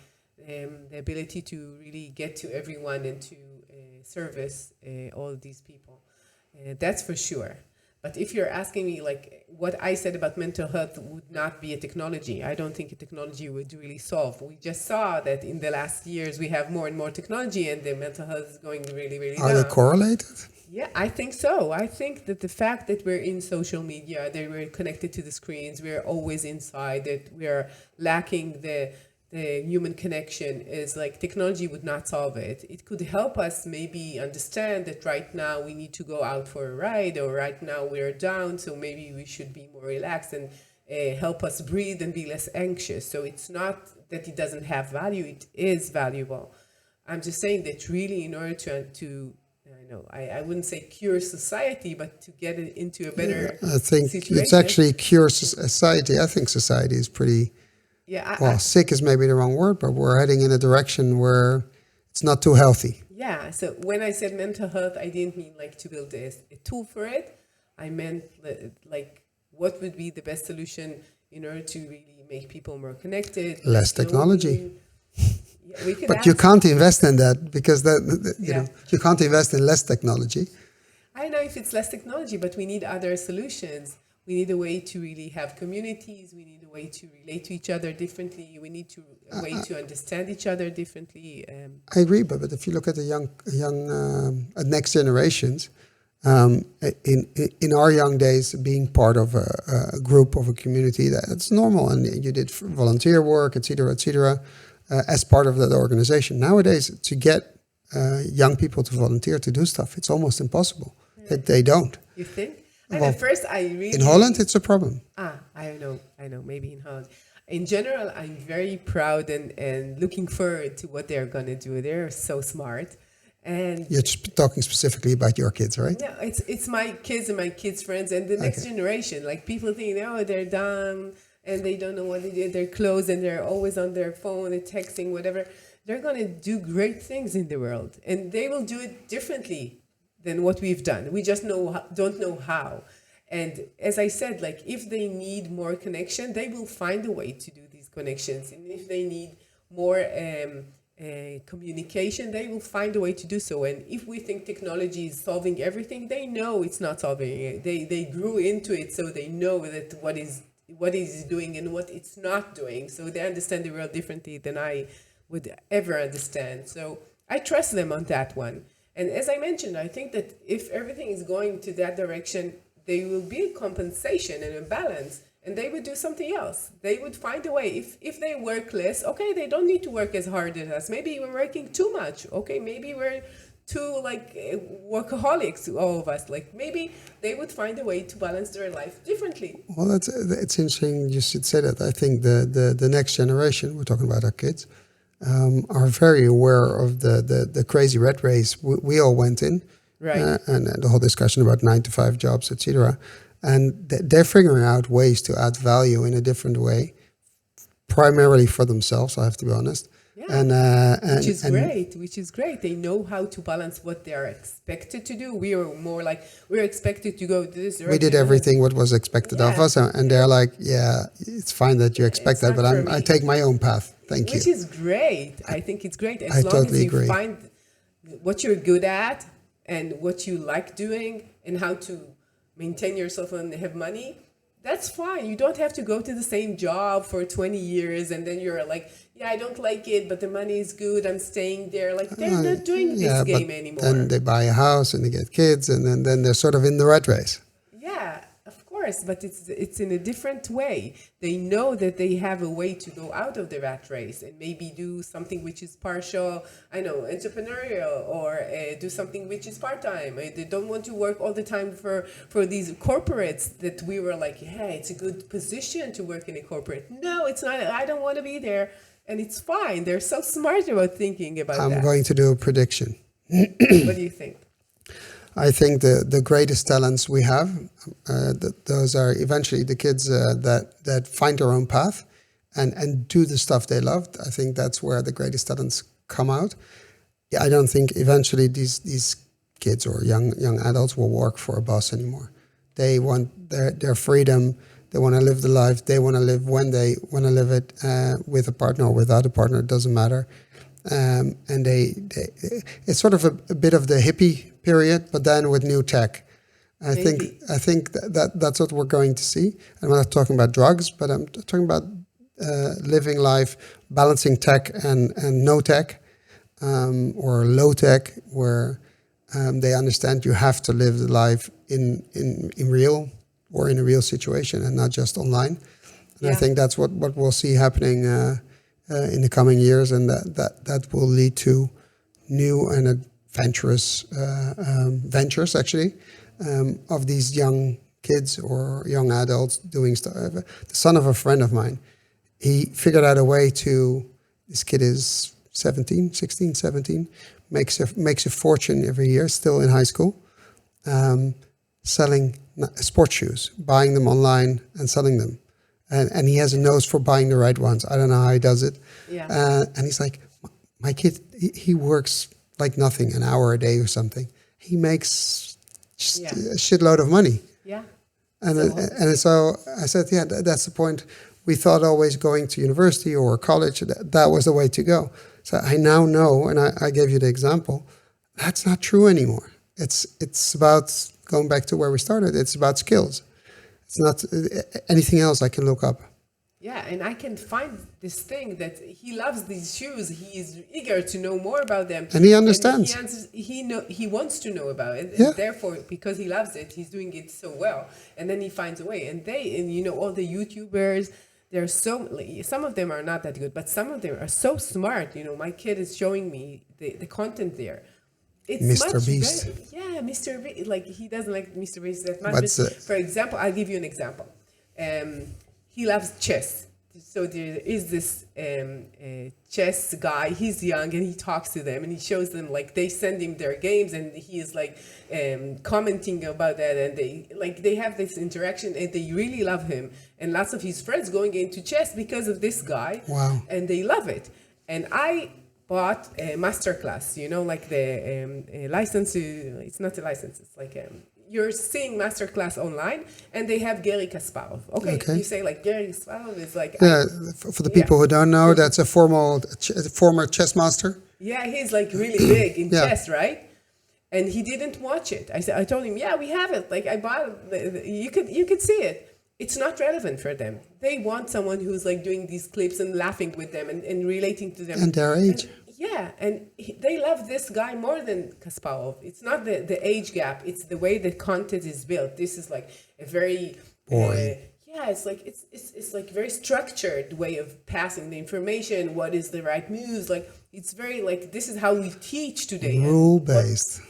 the ability to really get to everyone and to service all these people. That's for sure. But if you're asking me, like, what I said about mental health would not be a technology, I don't think a technology would really solve. We just saw that in the last years we have more and more technology, and the mental health is going really, really down. Are they correlated? Yeah, I think so. I think that the fact that we're in social media, that we're connected to the screens, we're always inside, that we're lacking the human connection is like technology would not solve it. It could help us maybe understand that right now we need to go out for a ride, or right now we're down, so maybe we should be more relaxed, and help us breathe and be less anxious. So it's not that it doesn't have value, it is valuable. I'm just saying that really in order to I know I wouldn't say cure society, but to get it into a better I think situation. it's actually cure society. I think society is pretty, Yeah, well, sick is maybe the wrong word, but we're heading in a direction where it's not too healthy. yeah. So when I said mental health, I didn't mean like to build a tool for it. I meant like what would be the best solution in order to really make people more connected. Less technology. Yeah, we could But you ask. can't invest in that because you Yeah. know, you can't invest in less technology. I don't know if it's less technology, but we need other solutions. We need a way to really have communities. We need a way to relate to each other differently. We need a way to understand each other differently. I agree, but if you look at the young next generations, in our young days, being part of a group of a community, that's normal, and you did volunteer work, etc., as part of that organization. Nowadays, to get young people to volunteer to do stuff, it's almost impossible. They don't. You think? And Well, at first, I really In Holland, it's a problem. I know, maybe in Holland. In general, I'm very proud and looking forward to what they're gonna do. They're so smart, and You're talking specifically about your kids, right? no, it's my kids and my kids' friends and the next generation. Like people think, oh, they're dumb and they don't know what they do. They're closed and they're always on their phone, they're texting, whatever. They're gonna do great things in the world, and they will do it differently than what we've done. We just don't know how. And as I said, like if they need more connection, they will find a way to do these connections. And if they need more communication, they will find a way to do so. And if we think technology is solving everything, they know it's not solving it. They grew into it, so they know that what is doing and what it's not doing. So they understand the world differently than I would ever understand. So I trust them on that one. And as I mentioned, I think that if everything is going to that direction, there will be a compensation and a balance, and they would do something else. They would find a way. If they work less, okay, they don't need to work as hard as us. Maybe we're working too much. Okay, maybe we're too like workaholics, all of us. Like maybe they would find a way to balance their life differently. Well, it's interesting you should say that. I think the next generation, we're talking about our kids, are very aware of the crazy rat race we all went in, Right. And the whole discussion about 9-to-5 jobs, etc. And they're figuring out ways to add value in a different way, primarily for themselves. I have to be honest. Yeah. And Which is great. They know how to balance what they are expected to do. We are more like we're expected to go to this direction. we did everything what was expected of Yeah. us, and they're like, yeah, it's fine that you expect that, It's but not for I me. take my own path. Thank you. Which is great. I think it's great. As I long totally as you agree. find what you're good at and what you like doing and how to maintain yourself and have money, that's fine. You don't have to go to the same job for 20 years and then you're like, yeah, I don't like it, but the money is good. I'm staying there. Like they're not doing this game but anymore. then they buy a house and they get kids, and then they're sort of in the rat race. Yeah, of course, but it's in a different way. They know that they have a way to go out of the rat race and maybe do something which is partial, entrepreneurial, or do something which is part-time. They don't want to work all the time for these corporates that we were like, yeah, it's a good position to work in a corporate. No, it's not. I don't want to be there. And it's fine. They're so smart about thinking about I'm that. going to do a prediction. What do you think? I think the greatest talents we have, those are eventually the kids that find their own path and do the stuff they loved. I think that's where the greatest talents come out. I don't think eventually these kids or young adults will work for a boss anymore. They want their freedom. They want to live the life they want to live when they want to live it, with a partner or without a partner. It doesn't matter. And it's sort of a bit of the hippie period, but then with new tech. I think that's what we're going to see. I'm not talking about drugs, but I'm talking about living life, balancing tech and no tech, or low tech, where They understand you have to live the life in real or in a real situation and not just online. And I think that's what we'll see happening in the coming years, and that will lead to new and adventurous ventures, actually, of these young kids or young adults doing stuff. The son of a friend of mine, he figured out a way to, this kid is 16, 17, makes a fortune every year, still in high school, selling sports shoes, buying them online and selling them. And he has a nose for buying the right ones. I don't know how he does it. Yeah. And he's like, my kid, he works like nothing, an hour a day or something. He makes a shitload of money. Yeah. And so I said, yeah, that's the point. We thought always going to university or college, that was the way to go. So I now know, and I gave you the example, that's not true anymore. It's about, going back to where we started, it's about skills. It's not anything else I can look up. Yeah, and I can find this thing that he loves these shoes. He is eager to know more about them. And he understands. And he wants to know about it. And therefore, because he loves it, he's doing it so well. And then he finds a way. And all the YouTubers, they're some of them are not that good, but some of them are so smart. My kid is showing me the content there. It's Mr. Beast. Better. Yeah, Mr. Beast. Like, he doesn't like Mr. Beast that much. But for example, I'll give you an example. He loves chess. So there is this chess guy. He's young and he talks to them and he shows them, like, they send him their games and he is like commenting about that, and they have this interaction and they really love him. And lots of his friends going into chess because of this guy. Wow. And they love it. And I bought a masterclass, like the license. It's not a license. It's like you're seeing masterclass online, and they have Garry Kasparov. Okay. You say, like, Garry Kasparov is like... Yeah, for the people who don't know, that's a former chess master. Yeah, he's like really big in chess, right? And he didn't watch it. I told him, yeah, we have it. Like, I bought it. You could see it. It's not relevant for them. They want someone who's like doing these clips and laughing with them and relating to them. And their age. And they love this guy more than Kasparov. It's not the age gap. It's the way the content is built. This is like a very... it's like it's like very structured way of passing the information. What is the right moves? Like, it's very like, this is how we teach today. Rule-based.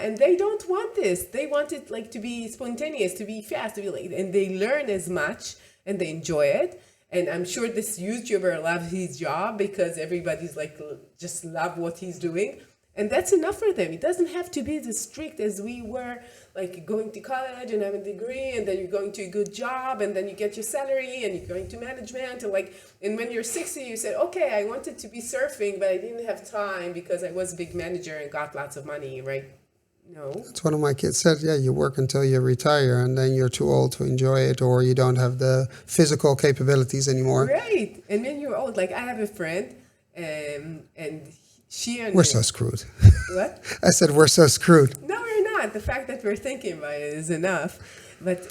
And they don't want this. They want it like to be spontaneous, to be fast, to be like, and they learn as much and they enjoy it. And I'm sure this YouTuber loves his job because everybody's like, just love what he's doing. And that's enough for them. It doesn't have to be as strict as we were, like going to college and having a degree, and then you're going to a good job, and then you get your salary, and you're going to management. And when you're 60, you said, okay, I wanted to be surfing, but I didn't have time because I was a big manager and got lots of money, right? No. That's one of my kids said, you work until you retire, and then you're too old to enjoy it, or you don't have the physical capabilities anymore. Right. And when you're old, like I have a friend, and she and we're so screwed. What? I said, we're so screwed. No, we're not. The fact that we're thinking about it is enough. But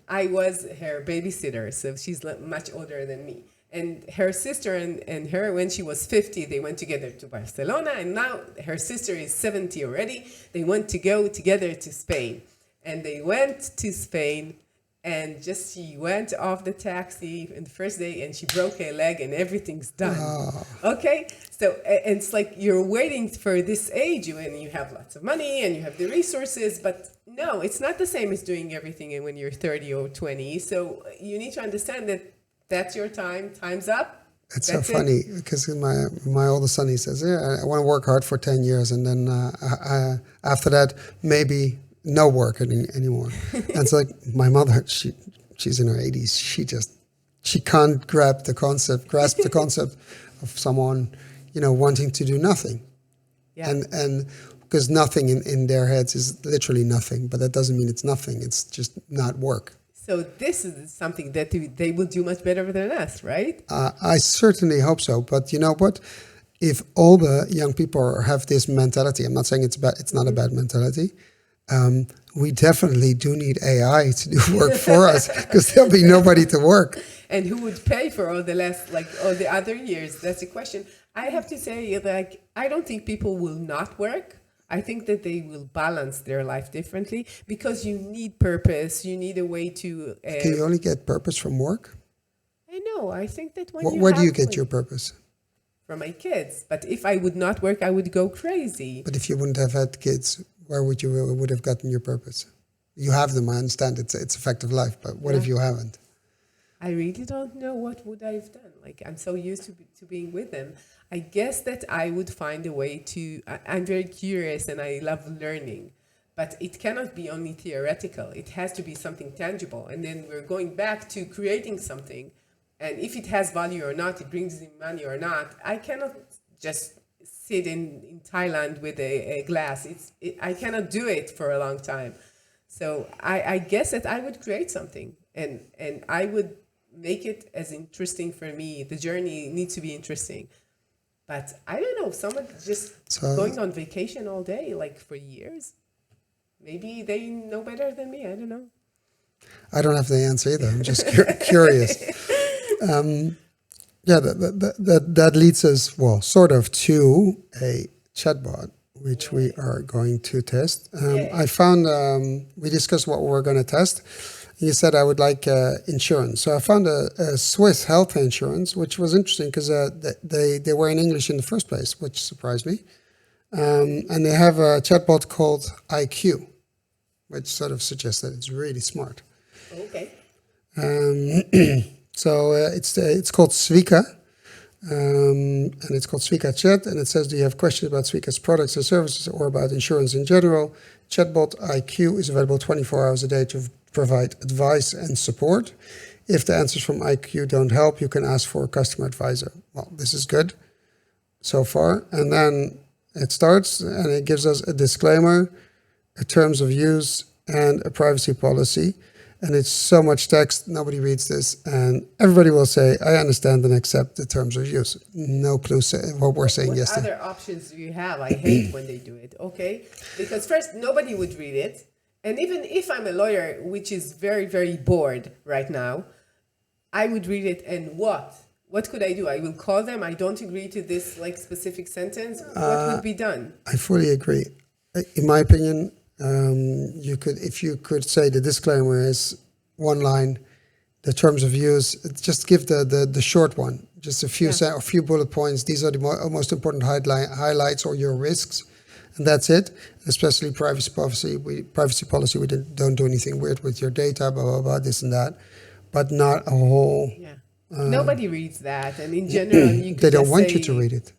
I was her babysitter, so she's much older than me. And her sister and her, when she was 50, they went together to Barcelona. And now her sister is 70 already. They want to go together to Spain. And they went to Spain, and she went off the taxi in the first day, and she broke her leg, and everything's done. Oh. Okay? So it's like you're waiting for this age when you have lots of money and you have the resources. But no, it's not the same as doing everything when you're 30 or 20. So you need to understand that that's your time. Time's up. It's so funny because my oldest son, he says, I want to work hard for 10 years. And then after that, maybe no work anymore. And it's like my mother, she's in her 80s. She can't grasp the concept of someone, wanting to do nothing. Yeah. And because nothing in their heads is literally nothing, but that doesn't mean it's nothing. It's just not work. So this is something that they will do much better than us, right? I certainly hope so. But you know what? If all the young people have this mentality, I'm not saying it's bad. It's not a bad mentality. We definitely do need AI to do work for us because there'll be nobody to work. And who would pay for all the other years? That's the question. I have to say, I don't think people will not work. I think that they will balance their life differently because you need purpose. You need a way to. Can you only get purpose from work? I know. I think that when Where do you have get like, your purpose? from my kids. But if I would not work, I would go crazy. But if you wouldn't have had kids, where would you have gotten your purpose? You have them. I understand it's a fact of life. But what if you haven't? I really don't know what would I have done. Like I'm so used to being with them. I guess that I would find a way to. I'm very curious and I love learning, but it cannot be only theoretical. It has to be something tangible. And then we're going back to creating something. And if it has value or not, it brings in money or not. I cannot just sit in Thailand with a glass. I cannot do it for a long time. So I guess that I would create something and I would make it as interesting for me. The journey needs to be interesting. But I don't know, someone just going on vacation all day, like for years, maybe they know better than me. I don't know. I don't have the answer either. I'm just curious. That leads us, well, sort of to a chatbot, which we are going to test. I found, we discussed what we're going to test. You said I would like insurance. So I found a Swiss health insurance, which was interesting because they were in English in the first place, which surprised me. And they have a chatbot called IQ, which sort of suggests that it's really smart. Okay. So it's called Svika, and it's called Svika Chat, and it says, do you have questions about Svika's products and services or about insurance in general? Chatbot IQ is available 24 hours a day to provide advice and support. If the answers from IQ don't help, you can ask for a customer advisor. Well, this is good so far. And then it starts and it gives us a disclaimer, a terms of use, and a privacy policy. And it's so much text, nobody reads this. And everybody will say, I understand and accept the terms of use. No clue what we're saying yesterday. What other options do you have? I hate when they do it, okay? Because first, nobody would read it. And even if I'm a lawyer, which is very, very bored right now, I would read it and what? What could I do? I will call them. I don't agree to this like specific sentence. What would be done? I fully agree. In my opinion, if you could say the disclaimer is one line, the terms of use, just give the short one, just a few bullet points. These are the most important highlights or your risks. And that's it. Especially privacy policy. We don't do anything weird with your data, blah, blah, blah, this and that. But not a whole... Yeah. Nobody reads that. And in general, you could they don't want you to read it.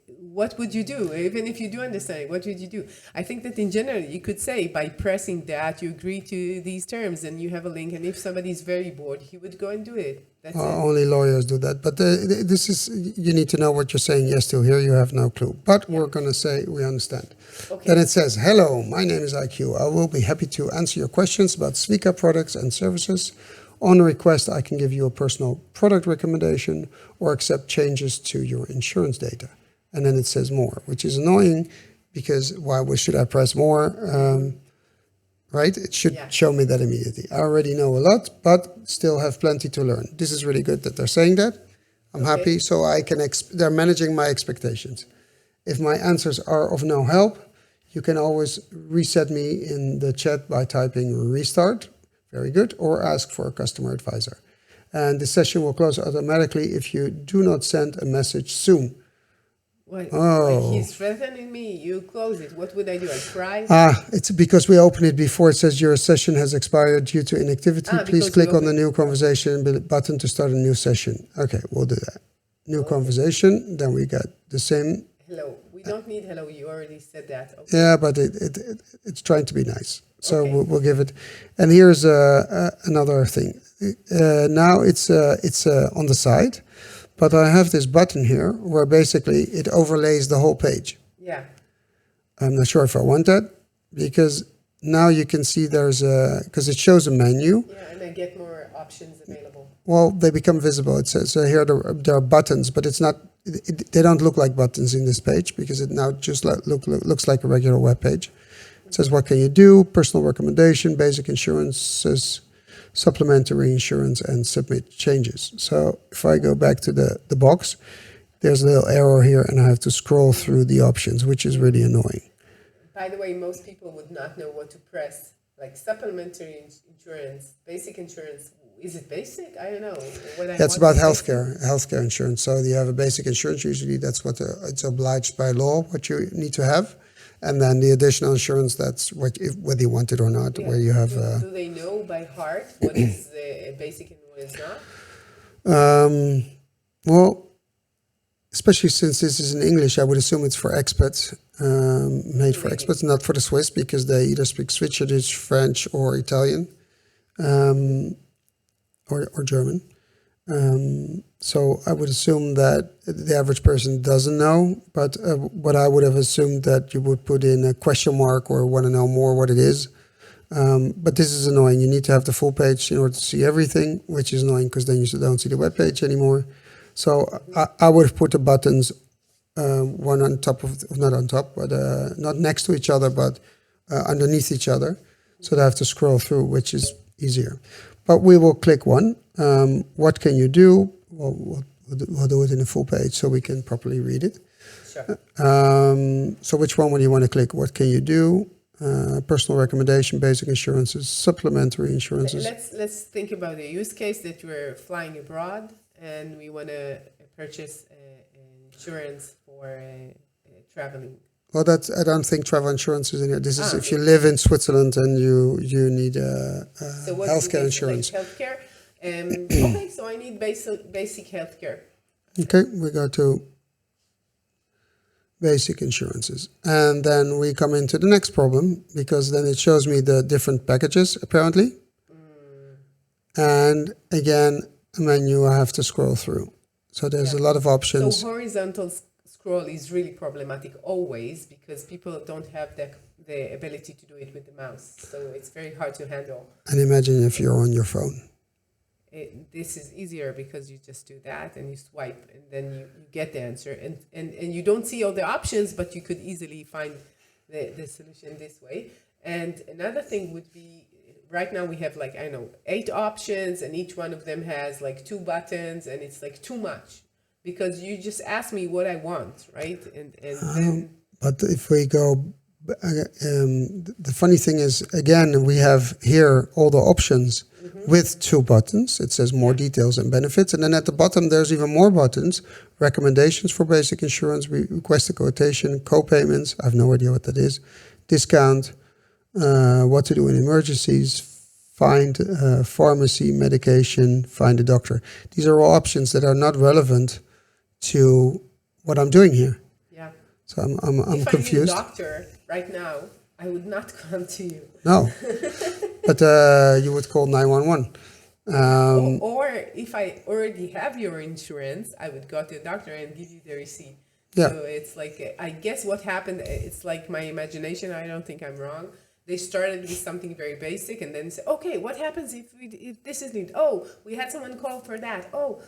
What would you do? Even if you do understand it, what would you do? I think that in general, you could say by pressing that, you agree to these terms and you have a link. And if somebody's very bored, he would go and do it. That's it. Only lawyers do that. But this is, you need to know what you're saying yes to. Here you have no clue. But we're going to say we understand. Okay. Then it says, hello, my name is IQ. I will be happy to answer your questions about Svika products and services. On request, I can give you a personal product recommendation or accept changes to your insurance data. And then it says more, which is annoying because why should I press more? Right? It should show me that immediately. I already know a lot, but still have plenty to learn. This is really good that they're saying that. I'm happy, so I can. They're managing my expectations. If my answers are of no help, you can always reset me in the chat by typing restart. Very good. Or ask for a customer advisor. And the session will close automatically if you do not send a message soon. What? Like he's threatening me. You close it. What would I do? I cry? It's because we open it before it says your session has expired due to inactivity. Please click on the new conversation button to start a new session. Okay, we'll do that. New conversation. Then we got the same. Hello. We don't need hello. You already said that. Okay. Yeah, but it's trying to be nice. So we'll give it. And here's another thing. Now it's on the side. But I have this button here where basically it overlays the whole page. Yeah. I'm not sure if I want that because now you can see because it shows a menu. Yeah, and I get more options available. Well, they become visible. It says here there are buttons, but it's not. They don't look like buttons in this page because it now just looks like a regular web page. It says what can you do? Personal recommendation, basic insurances, supplementary insurance, and submit changes. So if I go back to the box, there's a little arrow here and I have to scroll through the options, which is really annoying. By the way, most people would not know what to press. Like supplementary insurance, basic insurance. Is it basic? I don't know. That's about healthcare insurance. So you have a basic insurance. Usually that's what it's obliged by law, what you need to have. And then the additional insurance, that's whether you want it or not, where you have... Do they know by heart what is basic and what is not? Well, especially since this is in English, I would assume it's for expats, made for expats, not for the Swiss, because they either speak Swedish, French, or Italian. Or German. So I would assume that the average person doesn't know, but what I would have assumed that you would put in a question mark or want to know more what it is. But this is annoying. You need to have the full page in order to see everything, which is annoying because then you don't see the web page anymore. So I would have put the buttons one on top of, not on top, but not next to each other, but underneath each other. So they have to scroll through, which is easier. But we will click one. What can you do? Well, we'll do it in a full page so we can properly read it. Sure. So which one would you want to click? What can you do? Personal recommendation, basic insurances, supplementary insurances. Let's think about a use case that we're flying abroad and we want to purchase insurance for traveling. Well, I don't think travel insurance is in here. This is if you live in Switzerland and you need healthcare insurance. Like healthcare. Okay, so I need basic healthcare. Okay, we go to basic insurances. And then we come into the next problem, because then it shows me the different packages, apparently. And again, a menu I have to scroll through. So there's a lot of options. So horizontal scroll is really problematic always, because people don't have the ability to do it with the mouse. So it's very hard to handle. And imagine if you're on your phone. This is easier because you just do that and you swipe and then you get the answer. And you don't see all the options, but you could easily find the solution this way. And another thing would be, right now we have 8 options, and each one of them has 2 buttons, and it's too much. Because you just ask me what I want, right? And then... But if we go... the funny thing is, again, we have here all the options with 2 buttons. It says more details and benefits. And then at the bottom, there's even more buttons. Recommendations for basic insurance, request a quotation, co-payments. I have no idea what that is. Discount, what to do in emergencies, find pharmacy, medication, find a doctor. These are all options that are not relevant to what I'm doing here. Yeah. So I'm if confused. If I knew a doctor right now, I would not come to you. No. But you would call 911. Or if I already have your insurance, I would go to the doctor and give you the receipt. Yeah. So it's I guess what happened, it's like my imagination, I don't think I'm wrong. They started with something very basic and then say, okay, what happens if this is needed? Oh, we had someone call for that. Oh,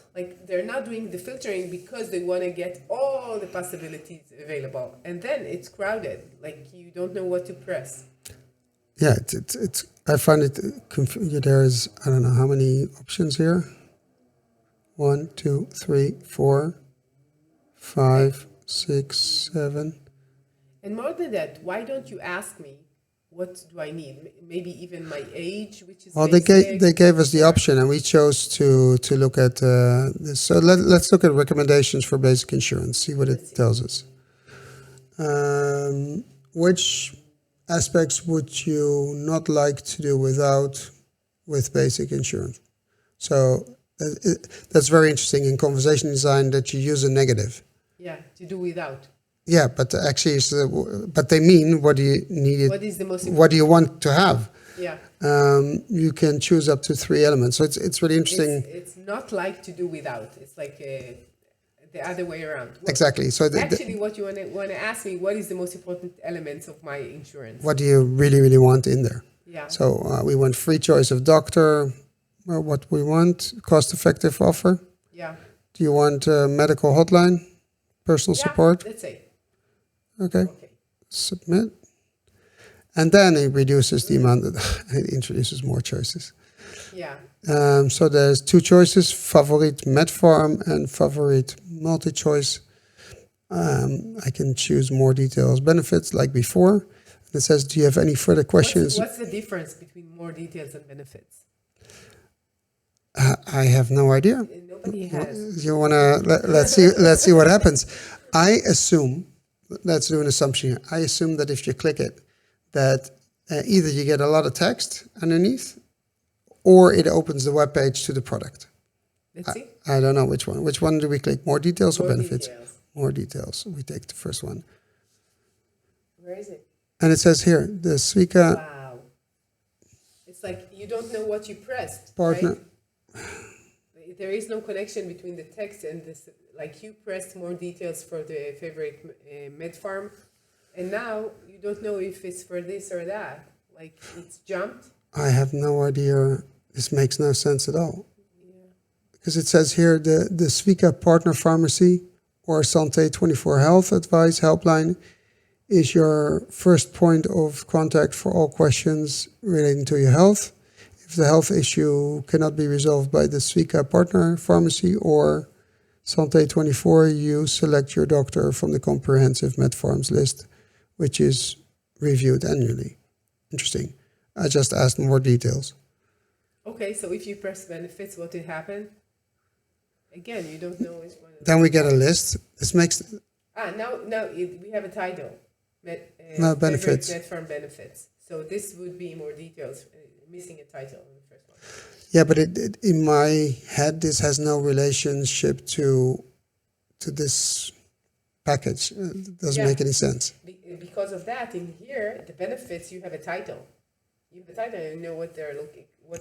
they're not doing the filtering because they want to get all the possibilities available. And then it's crowded. You don't know what to press. Yeah, it's I find it confusing. There's, I don't know how many options here. 1, 2, 3, 4, 5, 6, 7. And more than that, why don't you ask me, what do I need? Maybe even my age, which is well, they gave us the option, and we chose to look at this. So let's look at recommendations for basic insurance. See what it tells us. Which aspects would you not like to do with basic insurance? So that's very interesting in conversation design, that you use a negative. Yeah, to do without. Yeah, but actually, but they mean, what do you need? What is the most important? What do you want to have? Yeah. You can choose up to 3 elements. So it's really interesting. It's not like to do without. It's the other way around. Exactly. So actually, what you want to ask me, what is the most important elements of my insurance? What do you really, really want in there? Yeah. So we want free choice of doctor. Well, what we want, cost-effective offer. Yeah. Do you want medical hotline, personal support? Let's say. Okay. Submit. And then it reduces the amount, it introduces more choices. Yeah. So there's 2 choices, favorite Medfarm and favorite multi-choice. I can choose more details, benefits like before. It says, do you have any further questions? What's the difference between more details and benefits? I have no idea. Nobody has. You want to, let's see what happens. I assume, let's do an assumption here. I assume that if you click it, that either you get a lot of text underneath, or it opens the web page to the product. Let's see. I don't know which one. Which one do we click? More details or More benefits? details. More details. We take the first one. Where is it? And it says here, the Swika Wow. It's like you don't know what you pressed. partner. Right? There is no connection between the text and this. Like you pressed more details for the favorite med farm, and now you don't know if it's for this or that. Like it's jumped. I have no idea. This makes no sense at all. Because it says here, the Swika partner pharmacy or Santé 24 health advice helpline is your first point of contact for all questions relating to your health. If the health issue cannot be resolved by the Swika partner pharmacy or Santé 24, you select your doctor from the comprehensive MedPharms list, which is reviewed annually. Interesting. I just asked more details. Okay, so if you press benefits, what will happen? Again, you don't know which one. Then we get a list. This makes We have a title. Benefits. Med farm benefits. So this would be more details. Missing a title in the first one. Yeah, but it in my head, this has no relationship to this package. It doesn't make any sense. Because of that, in here, the benefits, you have a title. You have a title and you know what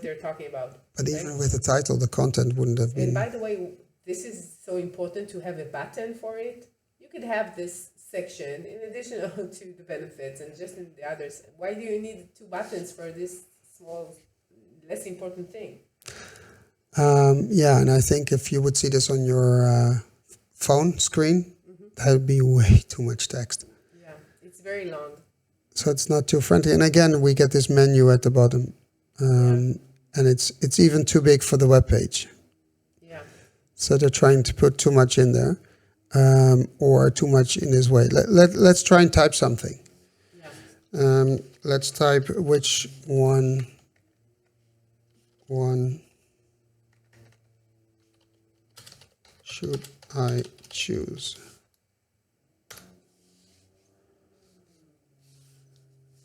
they're talking about. But right? even with the title, the content wouldn't have been. And by the way, this is so important to have a button for it. You could have this section in addition to the benefits and just in the others. Why do you need two buttons for this small, less important thing? Yeah, and I think if you would see this on your phone screen, that would be way too much text. Yeah, it's very long. So it's not too friendly. And again, we get this menu at the bottom, and it's even too big for the web page. Yeah. So they're trying to put too much in there, or too much in this way. Let's try and type something. Yeah. Let's type which one should I choose?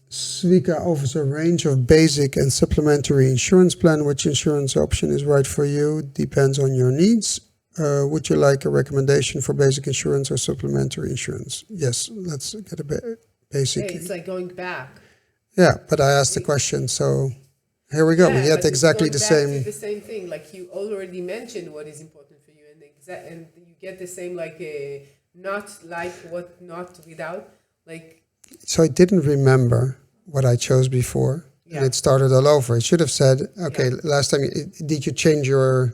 Swika offers a range of basic and supplementary insurance plan. Which insurance option is right for you depends on your needs. Would you like a recommendation for basic insurance or supplementary insurance? Yes, let's get a bit basic. Hey, it's like going back. Yeah, but I asked the question, so here we go. Yeah, we get but exactly it's the going back same. to the same thing. Like you already mentioned what is important for you, and you get the same not like what not without like. So I didn't remember what I chose before, and it started all over. It should have said, okay, last time, did you change your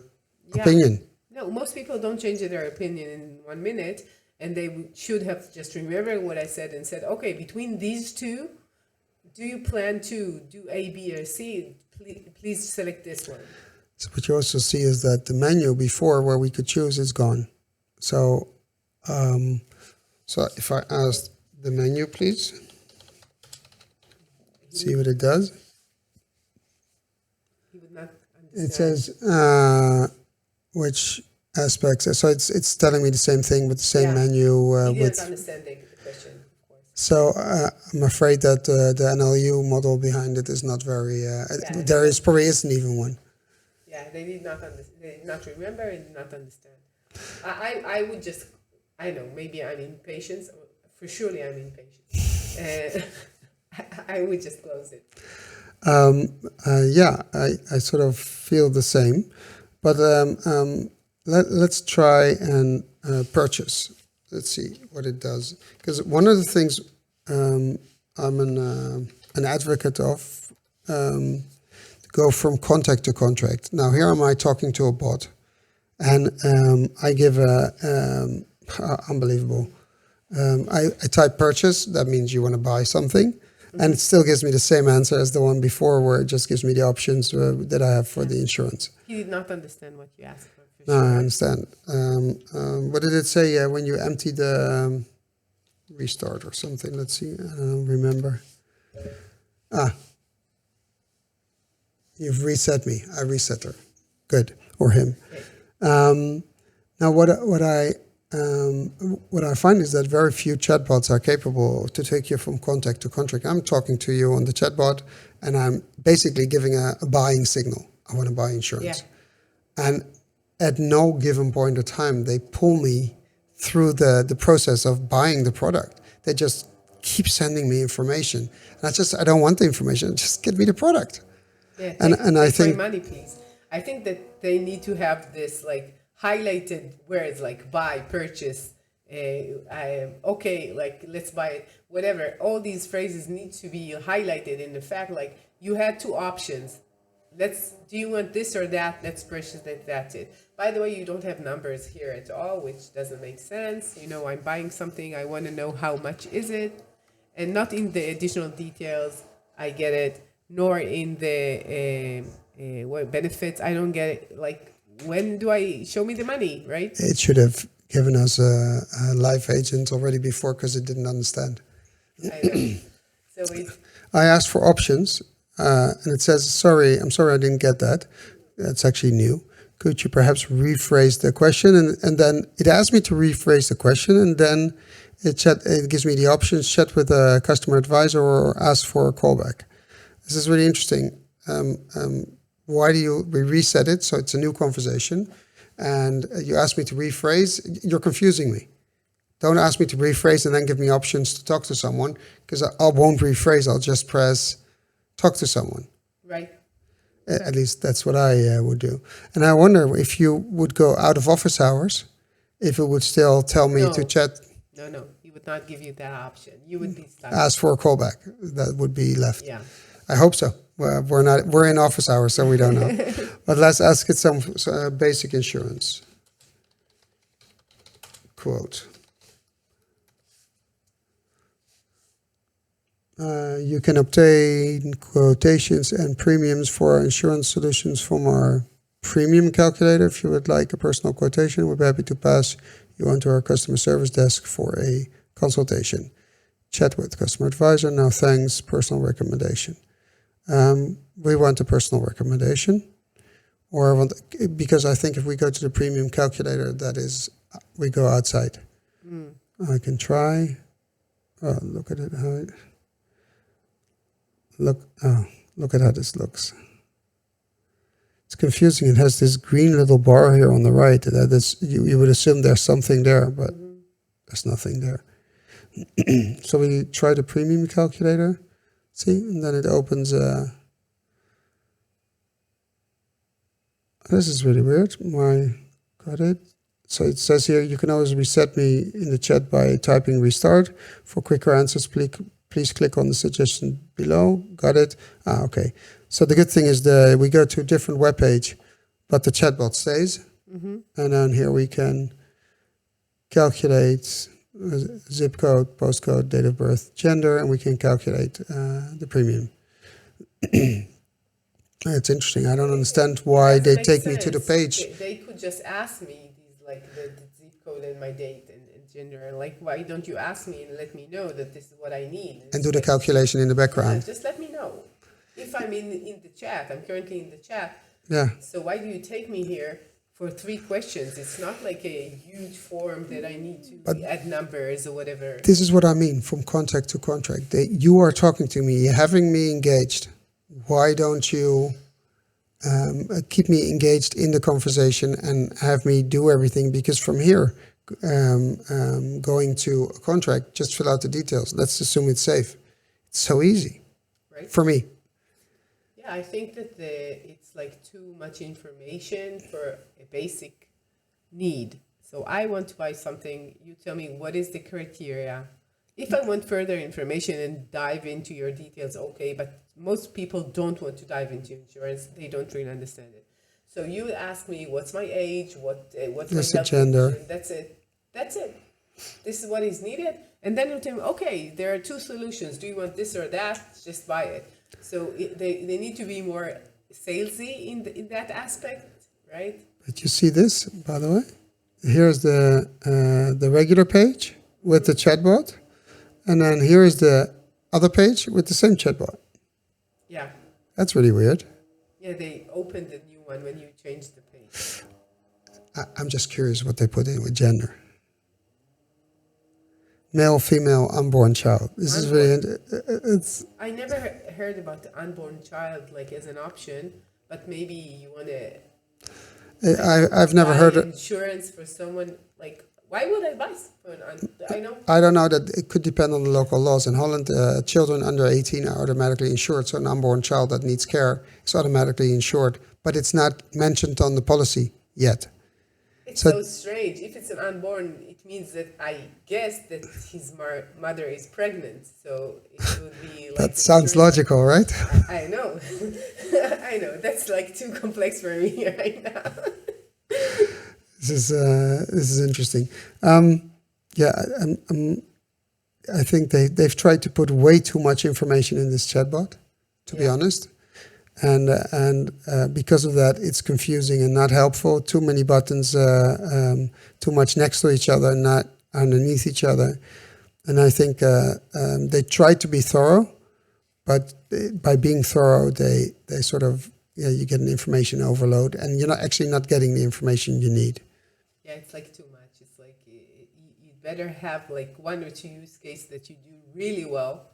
opinion? No, most people don't change their opinion in 1 minute, and they should have just remembered what I said and said, okay, between these two, do you plan to do A, B, or C? Please select this one. So what you also see is that the menu before where we could choose is gone. So, so if I ask the menu, please, see what it does. He would not understand. It says which aspects. So it's telling me the same thing with the same menu. He didn't understand the question, of course. So I'm afraid that the NLU model behind it is not very. There probably isn't even one. Yeah, they did not understand. They did not remember and did not understand. I would just, I know, maybe I'm impatient. For surely I'm impatient. I would just close it. Yeah, I sort of feel the same. But let's try and purchase. Let's see what it does. Because one of the things I'm an advocate of, to go from contact to contract. Now here am I talking to a bot, and I give unbelievable. I type purchase. That means you want to buy something. And it still gives me the same answer as the one before, where it just gives me the options that I have for the insurance. He did not understand what you asked for. No, I understand. What did it say when you empty the restart or something? Let's see. I don't remember. You've reset me. I reset her. Good. Or him. Now, what I find is that very few chatbots are capable to take you from contact to contract. I'm talking to you on the chatbot, and I'm basically giving a buying signal. I want to buy insurance. Yeah. And at no given point of time, they pull me through the process of buying the product. They just keep sending me information. And I don't want the information. Just get me the product. Yeah, And I think my money, please. I think that they need to have this like highlighted words like buy, purchase, okay, like let's buy it, whatever. All these phrases need to be highlighted in the fact like you had two options. Do you want this or that? Let's purchase it. That's it. By the way, you don't have numbers here at all, which doesn't make sense. I'm buying something. I want to know how much is it, and not in the additional details. I get it. Nor in the what benefits. I don't get it. Like, when do I show me the money, right? it should have given us a live agent already before because it didn't understand. I know. So I asked for options, and it says, I'm sorry, I didn't get that. That's actually new. Could you perhaps rephrase the question? And then it asked me to rephrase the question, and then it gives me the options, chat with a customer advisor or ask for a callback. This is really interesting. Why do we reset it? So it's a new conversation. And you ask me to rephrase. You're confusing me. Don't ask me to rephrase and then give me options to talk to someone, because I won't rephrase. I'll just press talk to someone. Right. At least that's what I would do. And I wonder if you would go out of office hours, if it would still tell me to chat. No. He would not give you that option. You would be stuck. Ask for a callback. That would be left. Yeah. I hope so. Well, we're in office hours, so we don't know. But let's ask it some basic insurance. Quote. You can obtain quotations and premiums for our insurance solutions from our premium calculator. If you would like a personal quotation, we'll be happy to pass you onto our customer service desk for a consultation. Chat with customer advisor. No thanks. Personal recommendation. We want a personal recommendation, because I think if we go to the premium calculator, we go outside. I can try. Oh, look at it. Look at how this looks. It's confusing. It has this green little bar here on the right. You would assume there's something there, but there's nothing there. So we try the premium calculator. See, and then it opens. This is really weird. Got it. So it says here, you can always reset me in the chat by typing restart. For quicker answers, please click on the suggestion below. Got it. Okay. So the good thing is we go to a different web page, but the chatbot stays. And then here we can calculate zip code, postcode, date of birth, gender, and we can calculate the premium. It's interesting. I don't understand why they take me to the page. They could just ask me the zip code and my date and gender. Like, why don't you ask me and let me know that this is what I need? And do the calculation in the background. Yeah, just let me know. If I'm in the chat, I'm currently in the chat. Yeah. So why do you take me here for 3 questions? It's not like a huge form that I need to add numbers or whatever. This is what I mean from contract to contract. You are talking to me, having me engaged. Why don't you keep me engaged in the conversation and have me do everything? Because from here, going to a contract, just fill out the details. Let's assume it's safe. It's so easy, right? For me. Yeah, I think that it's like too much information for a basic need. So I want to buy something. You tell me what is the criteria. If I want further information and dive into your details, okay, but most people don't want to dive into insurance. They don't really understand it. So you ask me, what's my age? What's my health gender? condition? That's it. This is what is needed. And then you tell me, okay, there are 2 solutions. Do you want this or that? Just buy it. So they need to be more salesy in that aspect, right? But you see this, by the way? Here's the regular page with the chatbot. And then here is the other page with the same chatbot. Yeah. That's really weird. Yeah, they opened a new one when you changed the page. I'm just curious what they put in with gender. Male, female, unborn child. This is really. It's. I never heard about the unborn child like as an option, but maybe you want to. I've never heard insurance for someone. Like, why would I buy for I know. I don't know that it could depend on the local laws. In Holland, children under 18 are automatically insured. So an unborn child that needs care is automatically insured, but it's not mentioned on the policy yet. It's so strange. If it's an unborn, it means that I guess that his mother is pregnant. So it would be like... That sounds logical, right? I know. I know. That's like too complex for me right now. This is interesting. I think they've tried to put way too much information in this chatbot, to be honest. And because of that, it's confusing and not helpful. Too many buttons, too much next to each other, not underneath each other. And I think they try to be thorough, but by being thorough, they sort of, you get an information overload, and you're not getting the information you need. Yeah, it's like too much. It's like you'd better have like 1 or 2 use cases that you do really well,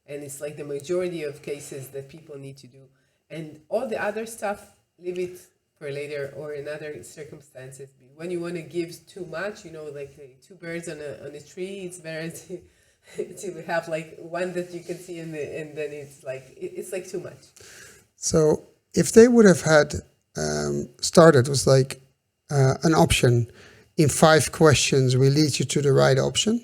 and it's like the majority of cases that people need to do. And all the other stuff, leave it for later or in other circumstances. When you want to give too much, like 2 birds on a tree, it's better to have like one that you can see and then it's like too much. So if they would have had started with like an option, in 5 questions, we lead you to the right option.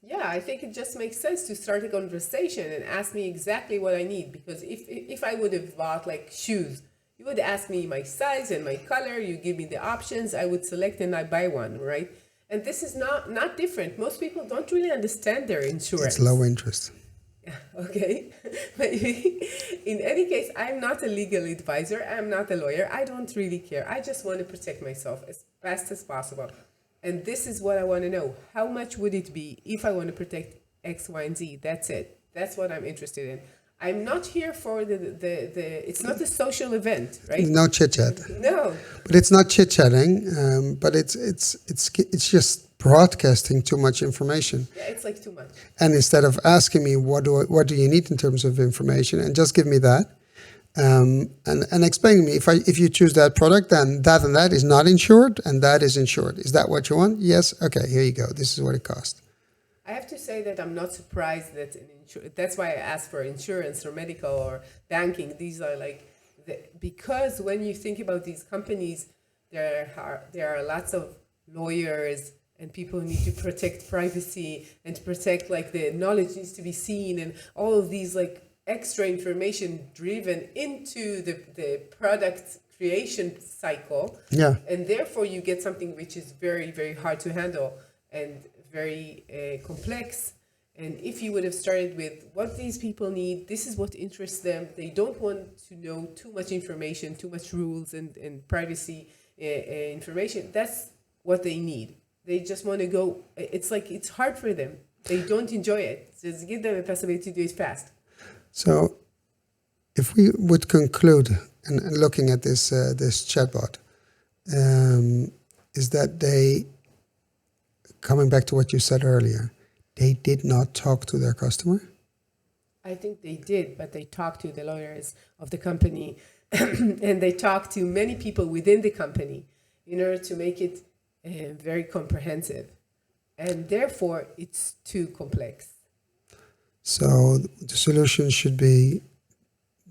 Yeah, I think it just makes sense to start a conversation and ask me exactly what I need. Because if I would have bought like shoes, you would ask me my size and my color, you give me the options, I would select and I buy one, right? And this is not different. Most people don't really understand their insurance. It's low interest. Yeah, okay. But in any case, I'm not a legal advisor. I'm not a lawyer. I don't really care. I just want to protect myself as fast as possible. And this is what I want to know. How much would it be if I want to protect X, Y, and Z? That's it. That's what I'm interested in. I'm not here for the it's not a social event, right? No chit-chat. No. But it's not chit-chatting, but it's just broadcasting too much information. Yeah, it's like too much. And instead of asking me what do you need in terms of information, and just give me that, and explaining me if you choose that product, then that and that is not insured and that is insured. Is that what you want? Yes. Okay, here you go. This is what it costs. I have to say that I'm not surprised that that's why I asked for insurance or medical or banking. These are like because when you think about these companies, there are lots of lawyers and people who need to protect privacy and to protect like the knowledge needs to be seen and all of these like extra information driven into the product creation cycle. Yeah. And therefore you get something which is very, very hard to handle and very complex. And if you would have started with what these people need, this is what interests them. They don't want to know too much information, too much rules and privacy information. That's what they need. They just want to go. It's hard for them. They don't enjoy it. Just give them a possibility to do it fast. So if we would conclude, and looking at this chatbot, is that they, coming back to what you said earlier, they did not talk to their customer? I think they did, but they talked to the lawyers of the company and they talked to many people within the company in order to make it very comprehensive. And therefore, it's too complex. So the solution should be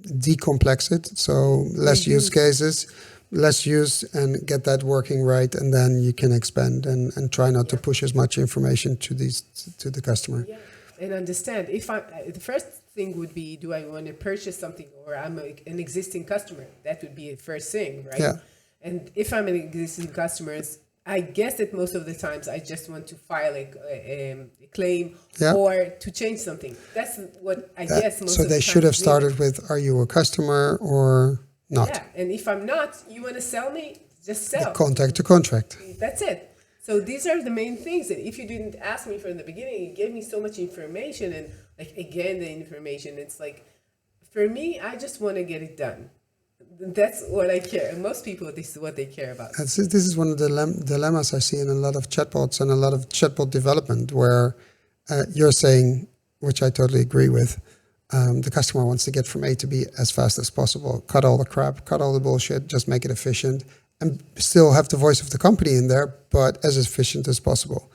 decomplex it, so less use cases, less use, and get that working right, and then you can expand and try not to push as much information to the customer. Yeah. And understand, the first thing would be, do I want to purchase something, or I'm an existing customer? That would be the first thing, right? Yeah. And if I'm an existing customer, I guess that most of the times I just want to file a claim or to change something. That's what I guess most of the times. So they should have started with, are you a customer or not? Yeah, and if I'm not, you want to sell me, just sell. Contact to contract. That's it. So these are the main things. And if you didn't ask me from the beginning, you gave me so much information, and like again the information. It's like, for me, I just want to get it done. That's what I care. And most people, this is what they care about. This is one of the dilemmas I see in a lot of chatbots and a lot of chatbot development, where you're saying, which I totally agree with, the customer wants to get from A to B as fast as possible, cut all the crap, cut all the bullshit, just make it efficient, and still have the voice of the company in there, but as efficient as possible.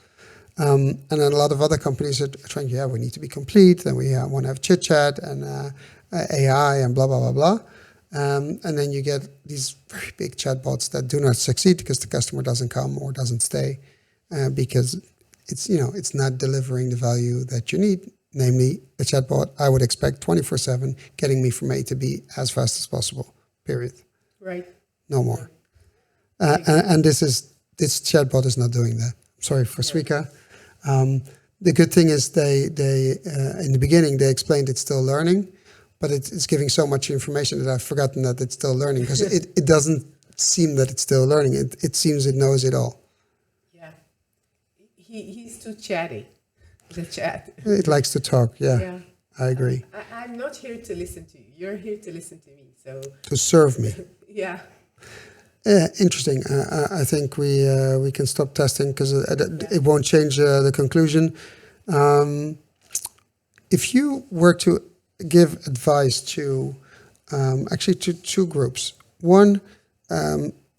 And then a lot of other companies are trying, we need to be complete, and we want to have chit chat and AI and blah, blah, blah, blah. And then you get these very big chatbots that do not succeed because the customer doesn't come or doesn't stay because it's not delivering the value that you need. Namely, a chatbot I would expect 24/7 getting me from A to B as fast as possible. Period. Right. No more. And this chatbot is not doing that. Sorry for Suika. The good thing is they in the beginning they explained it's still learning, but it's giving so much information that I've forgotten that it's still learning, because it doesn't seem that it's still learning. It seems it knows it all. Yeah. He's too chatty, the chat. It likes to talk, yeah. I agree. I'm not here to listen to you. You're here to listen to me. So to serve me. Yeah. Interesting. I think we can stop testing because it won't change the conclusion. If you were to give advice to actually to two groups. One,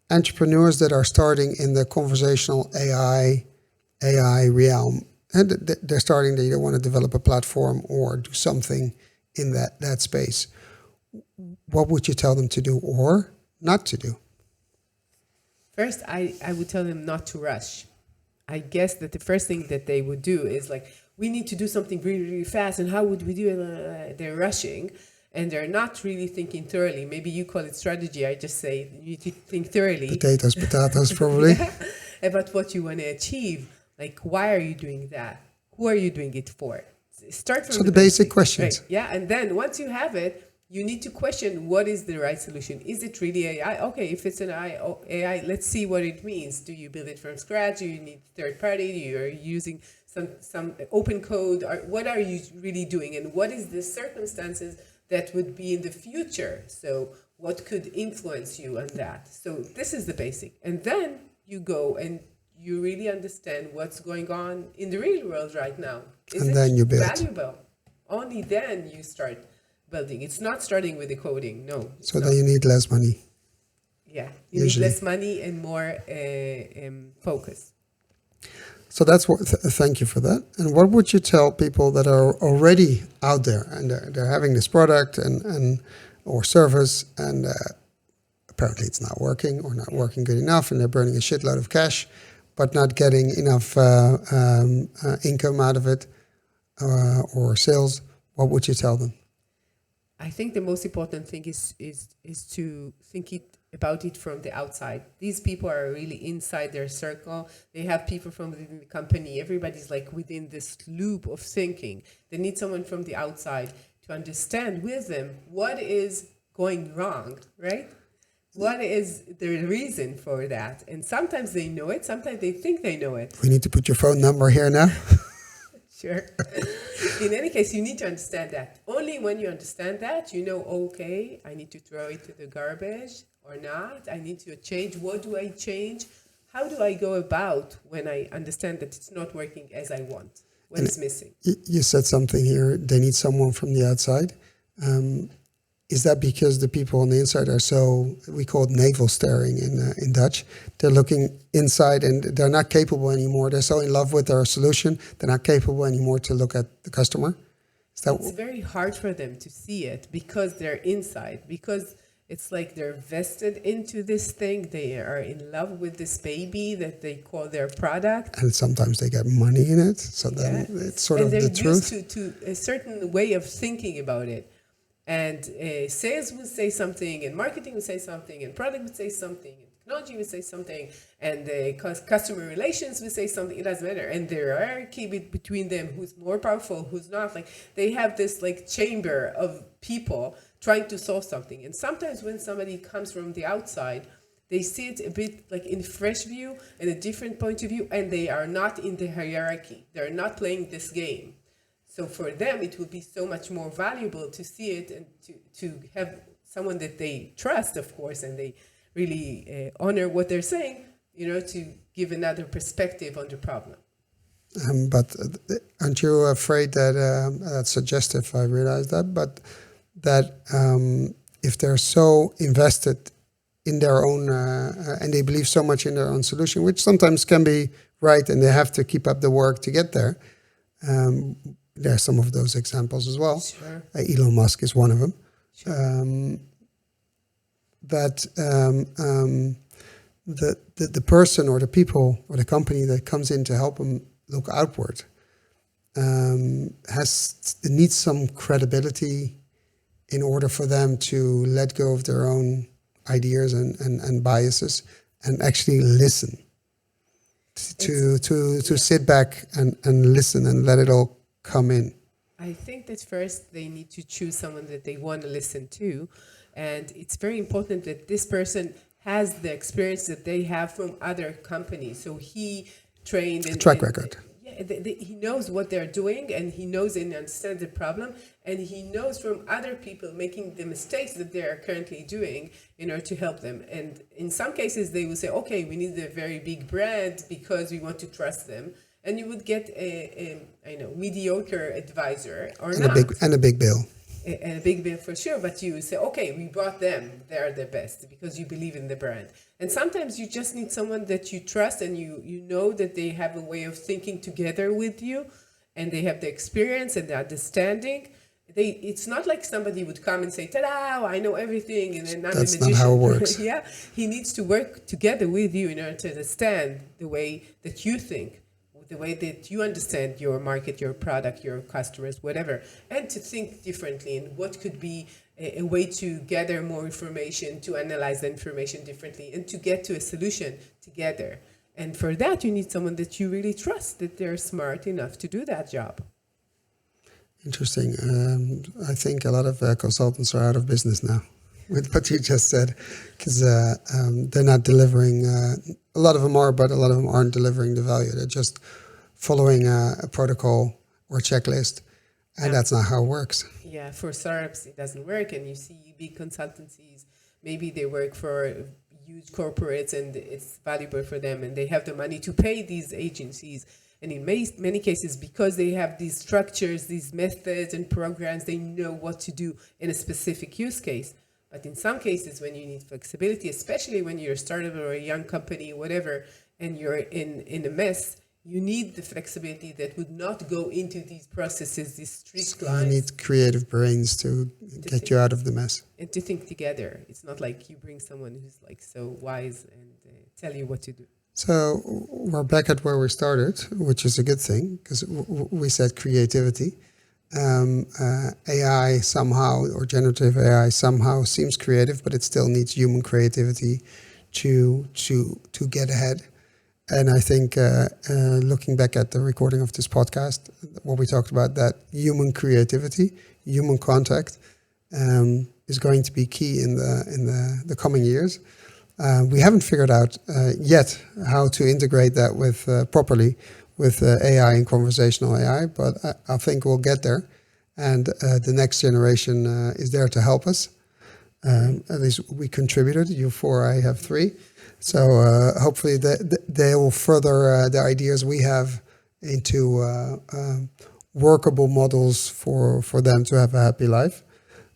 entrepreneurs that are starting in the conversational AI realm, and they're starting, they either want to develop a platform or do something in that space. What would you tell them to do or not to do? First, I would tell them not to rush. I guess that the first thing that they would do is like, we need to do something really, really fast. And how would we do it? They're rushing and they're not really thinking thoroughly. Maybe you call it strategy. I just say you need to think thoroughly. Potatoes, probably. About what you want to achieve. Like, why are you doing that? Who are you doing it for? Start from the basic questions. Right? Yeah. And then once you have it, you need to question, what is the right solution? Is it really AI? Okay, if it's an AI, let's see what it means. Do you build it from scratch? Do you need third party? Are you using some open code? What are you really doing? And what is the circumstances that would be in the future? So what could influence you on that? So this is the basic. And then you go and you really understand what's going on in the real world right now. Is and then you build. Valuable? Only then you start building. It's not starting with the coding, no. So then you need less money. Yeah, you need less money and more focus. So that's what. Thank you for that. And what would you tell people that are already out there and they're having this product and or service and apparently it's not working or not working good enough, and they're burning a shitload of cash, but not getting enough income out of it or sales? What would you tell them? I think the most important thing is to think about it from the outside. These people are really inside their circle. They have people from within the company. Everybody's like within this loop of thinking. They need someone from the outside to understand with them what is going wrong, right? What is the reason for that? And sometimes they know it. Sometimes they think they know it. We need to put your phone number here now. Sure. In any case, you need to understand that. Only when you understand that, you know, okay, I need to throw it to the garbage or not. I need to change. What do I change? How do I go about when I understand that it's not working as I want? What is missing? You said something here. They need someone from the outside. Is that because the people on the inside are so, we call it navel staring in Dutch. They're looking inside and they're not capable anymore. They're so in love with their solution, they're not capable anymore to look at the customer. It's very hard for them to see it because they're inside, because it's like they're vested into this thing. They are in love with this baby that they call their product. And sometimes they get money in it. So then it's sort of the truth. And they're used to a certain way of thinking about it. And sales would say something, and marketing would say something, and product would say something, and technology would say something, and customer relations would say something. It doesn't matter. And there are hierarchy between them, who's more powerful, who's not. Like they have this like chamber of people trying to solve something. And sometimes when somebody comes from the outside, They see it a bit like in fresh view and a different point of view, and they are not in the hierarchy. They're not playing this game. So for them, it will be so much more valuable to see it and to have someone that they trust, of course, and they really honor what they're saying, to give another perspective on the problem. But aren't you afraid that that's suggestive? I realize that, but that if they're so invested in their own and they believe so much in their own solution, which sometimes can be right, and they have to keep up the work to get there. There are some of those examples as well. Sure. Elon Musk is one of them. Sure. The person or the people or the company that comes in to help them look outward needs some credibility in order for them to let go of their own ideas and biases and actually listen. To sit back and listen and let it all come in. I think that first they need to choose someone that they want to listen to. And it's very important that this person has the experience that they have from other companies. So he trained in track record. He knows what they're doing, and he knows and understands the problem, and he knows from other people making the mistakes that they are currently doing in order to help them. And in some cases, they will say, okay, we need a very big brand because we want to trust them. And you would get a mediocre advisor or not. And a big bill. And a big bill for sure, but you say, okay, we brought them, they're the best because you believe in the brand. And sometimes you just need someone that you trust and you know that they have a way of thinking together with you and they have the experience and the understanding. It's not like somebody would come and say, ta-da, I know everything, and then I'm a magician. That's not how it works. Yeah, he needs to work together with you in order to understand the way that you think, the way that you understand your market, your product, your customers, whatever, and to think differently and what could be a way to gather more information, to analyze the information differently, and to get to a solution together. And for that, you need someone that you really trust, that they're smart enough to do that job. Interesting. I think a lot of consultants are out of business now with what you just said, because they're not delivering. A lot of them are, but a lot of them aren't delivering the value. They're just following a protocol or checklist, and that's not how it works. Yeah, for startups, it doesn't work. And you see big consultancies, maybe they work for huge corporates and it's valuable for them and they have the money to pay these agencies. And in many cases, because they have these structures, these methods and programs, they know what to do in a specific use case. But in some cases, when you need flexibility, especially when you're a startup or a young company, whatever, and you're in a mess, you need the flexibility that would not go into these processes, these strict lines. You need creative brains to get you out of the mess. And to think together. It's not like you bring someone who's like so wise and tell you what to do. So we're back at where we started, which is a good thing, because we said creativity. AI somehow, or generative AI somehow seems creative, but it still needs human creativity to get ahead. And I think looking back at the recording of this podcast, what we talked about, that human creativity, human contact, is going to be key in the coming years. We haven't figured out yet how to integrate that with properly with AI and conversational AI, but I think we'll get there. And the next generation is there to help us. At least we contributed. You four, I have three. So hopefully they will further the ideas we have into workable models for them to have a happy life.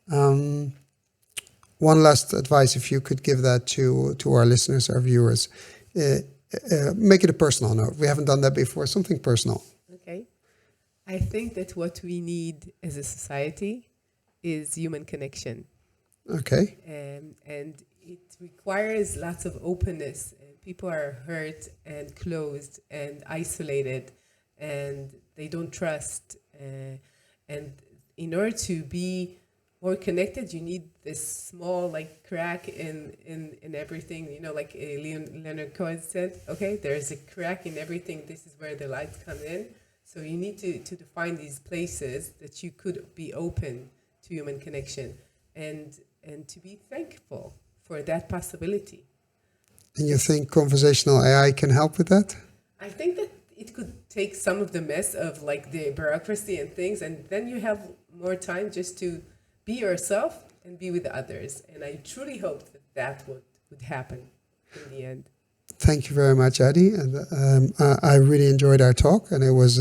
One last advice, if you could give that to our listeners, our viewers, make it a personal note. We haven't done that before, something personal. Okay. I think that what we need as a society is human connection. Okay. And it requires lots of openness. People are hurt and closed and isolated and they don't trust. And in order to be more connected, you need this small crack in everything, like Leonard Cohen said, okay, there's a crack in everything. This is where the lights come in. So you need to define these places that you could be open to human connection and to be thankful for that possibility. And you think conversational AI can help with that? I think that it could take some of the mess of like the bureaucracy and things, and then you have more time just to be yourself and be with others. And I truly hope that that would happen in the end. Thank you very much, Adi. And I really enjoyed our talk, and it was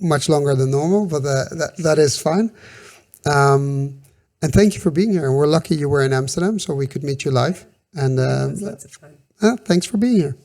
much longer than normal, but that is fine. And thank you for being here. And we're lucky you were in Amsterdam, so we could meet you live. And It was lots of fun. thanks for being here.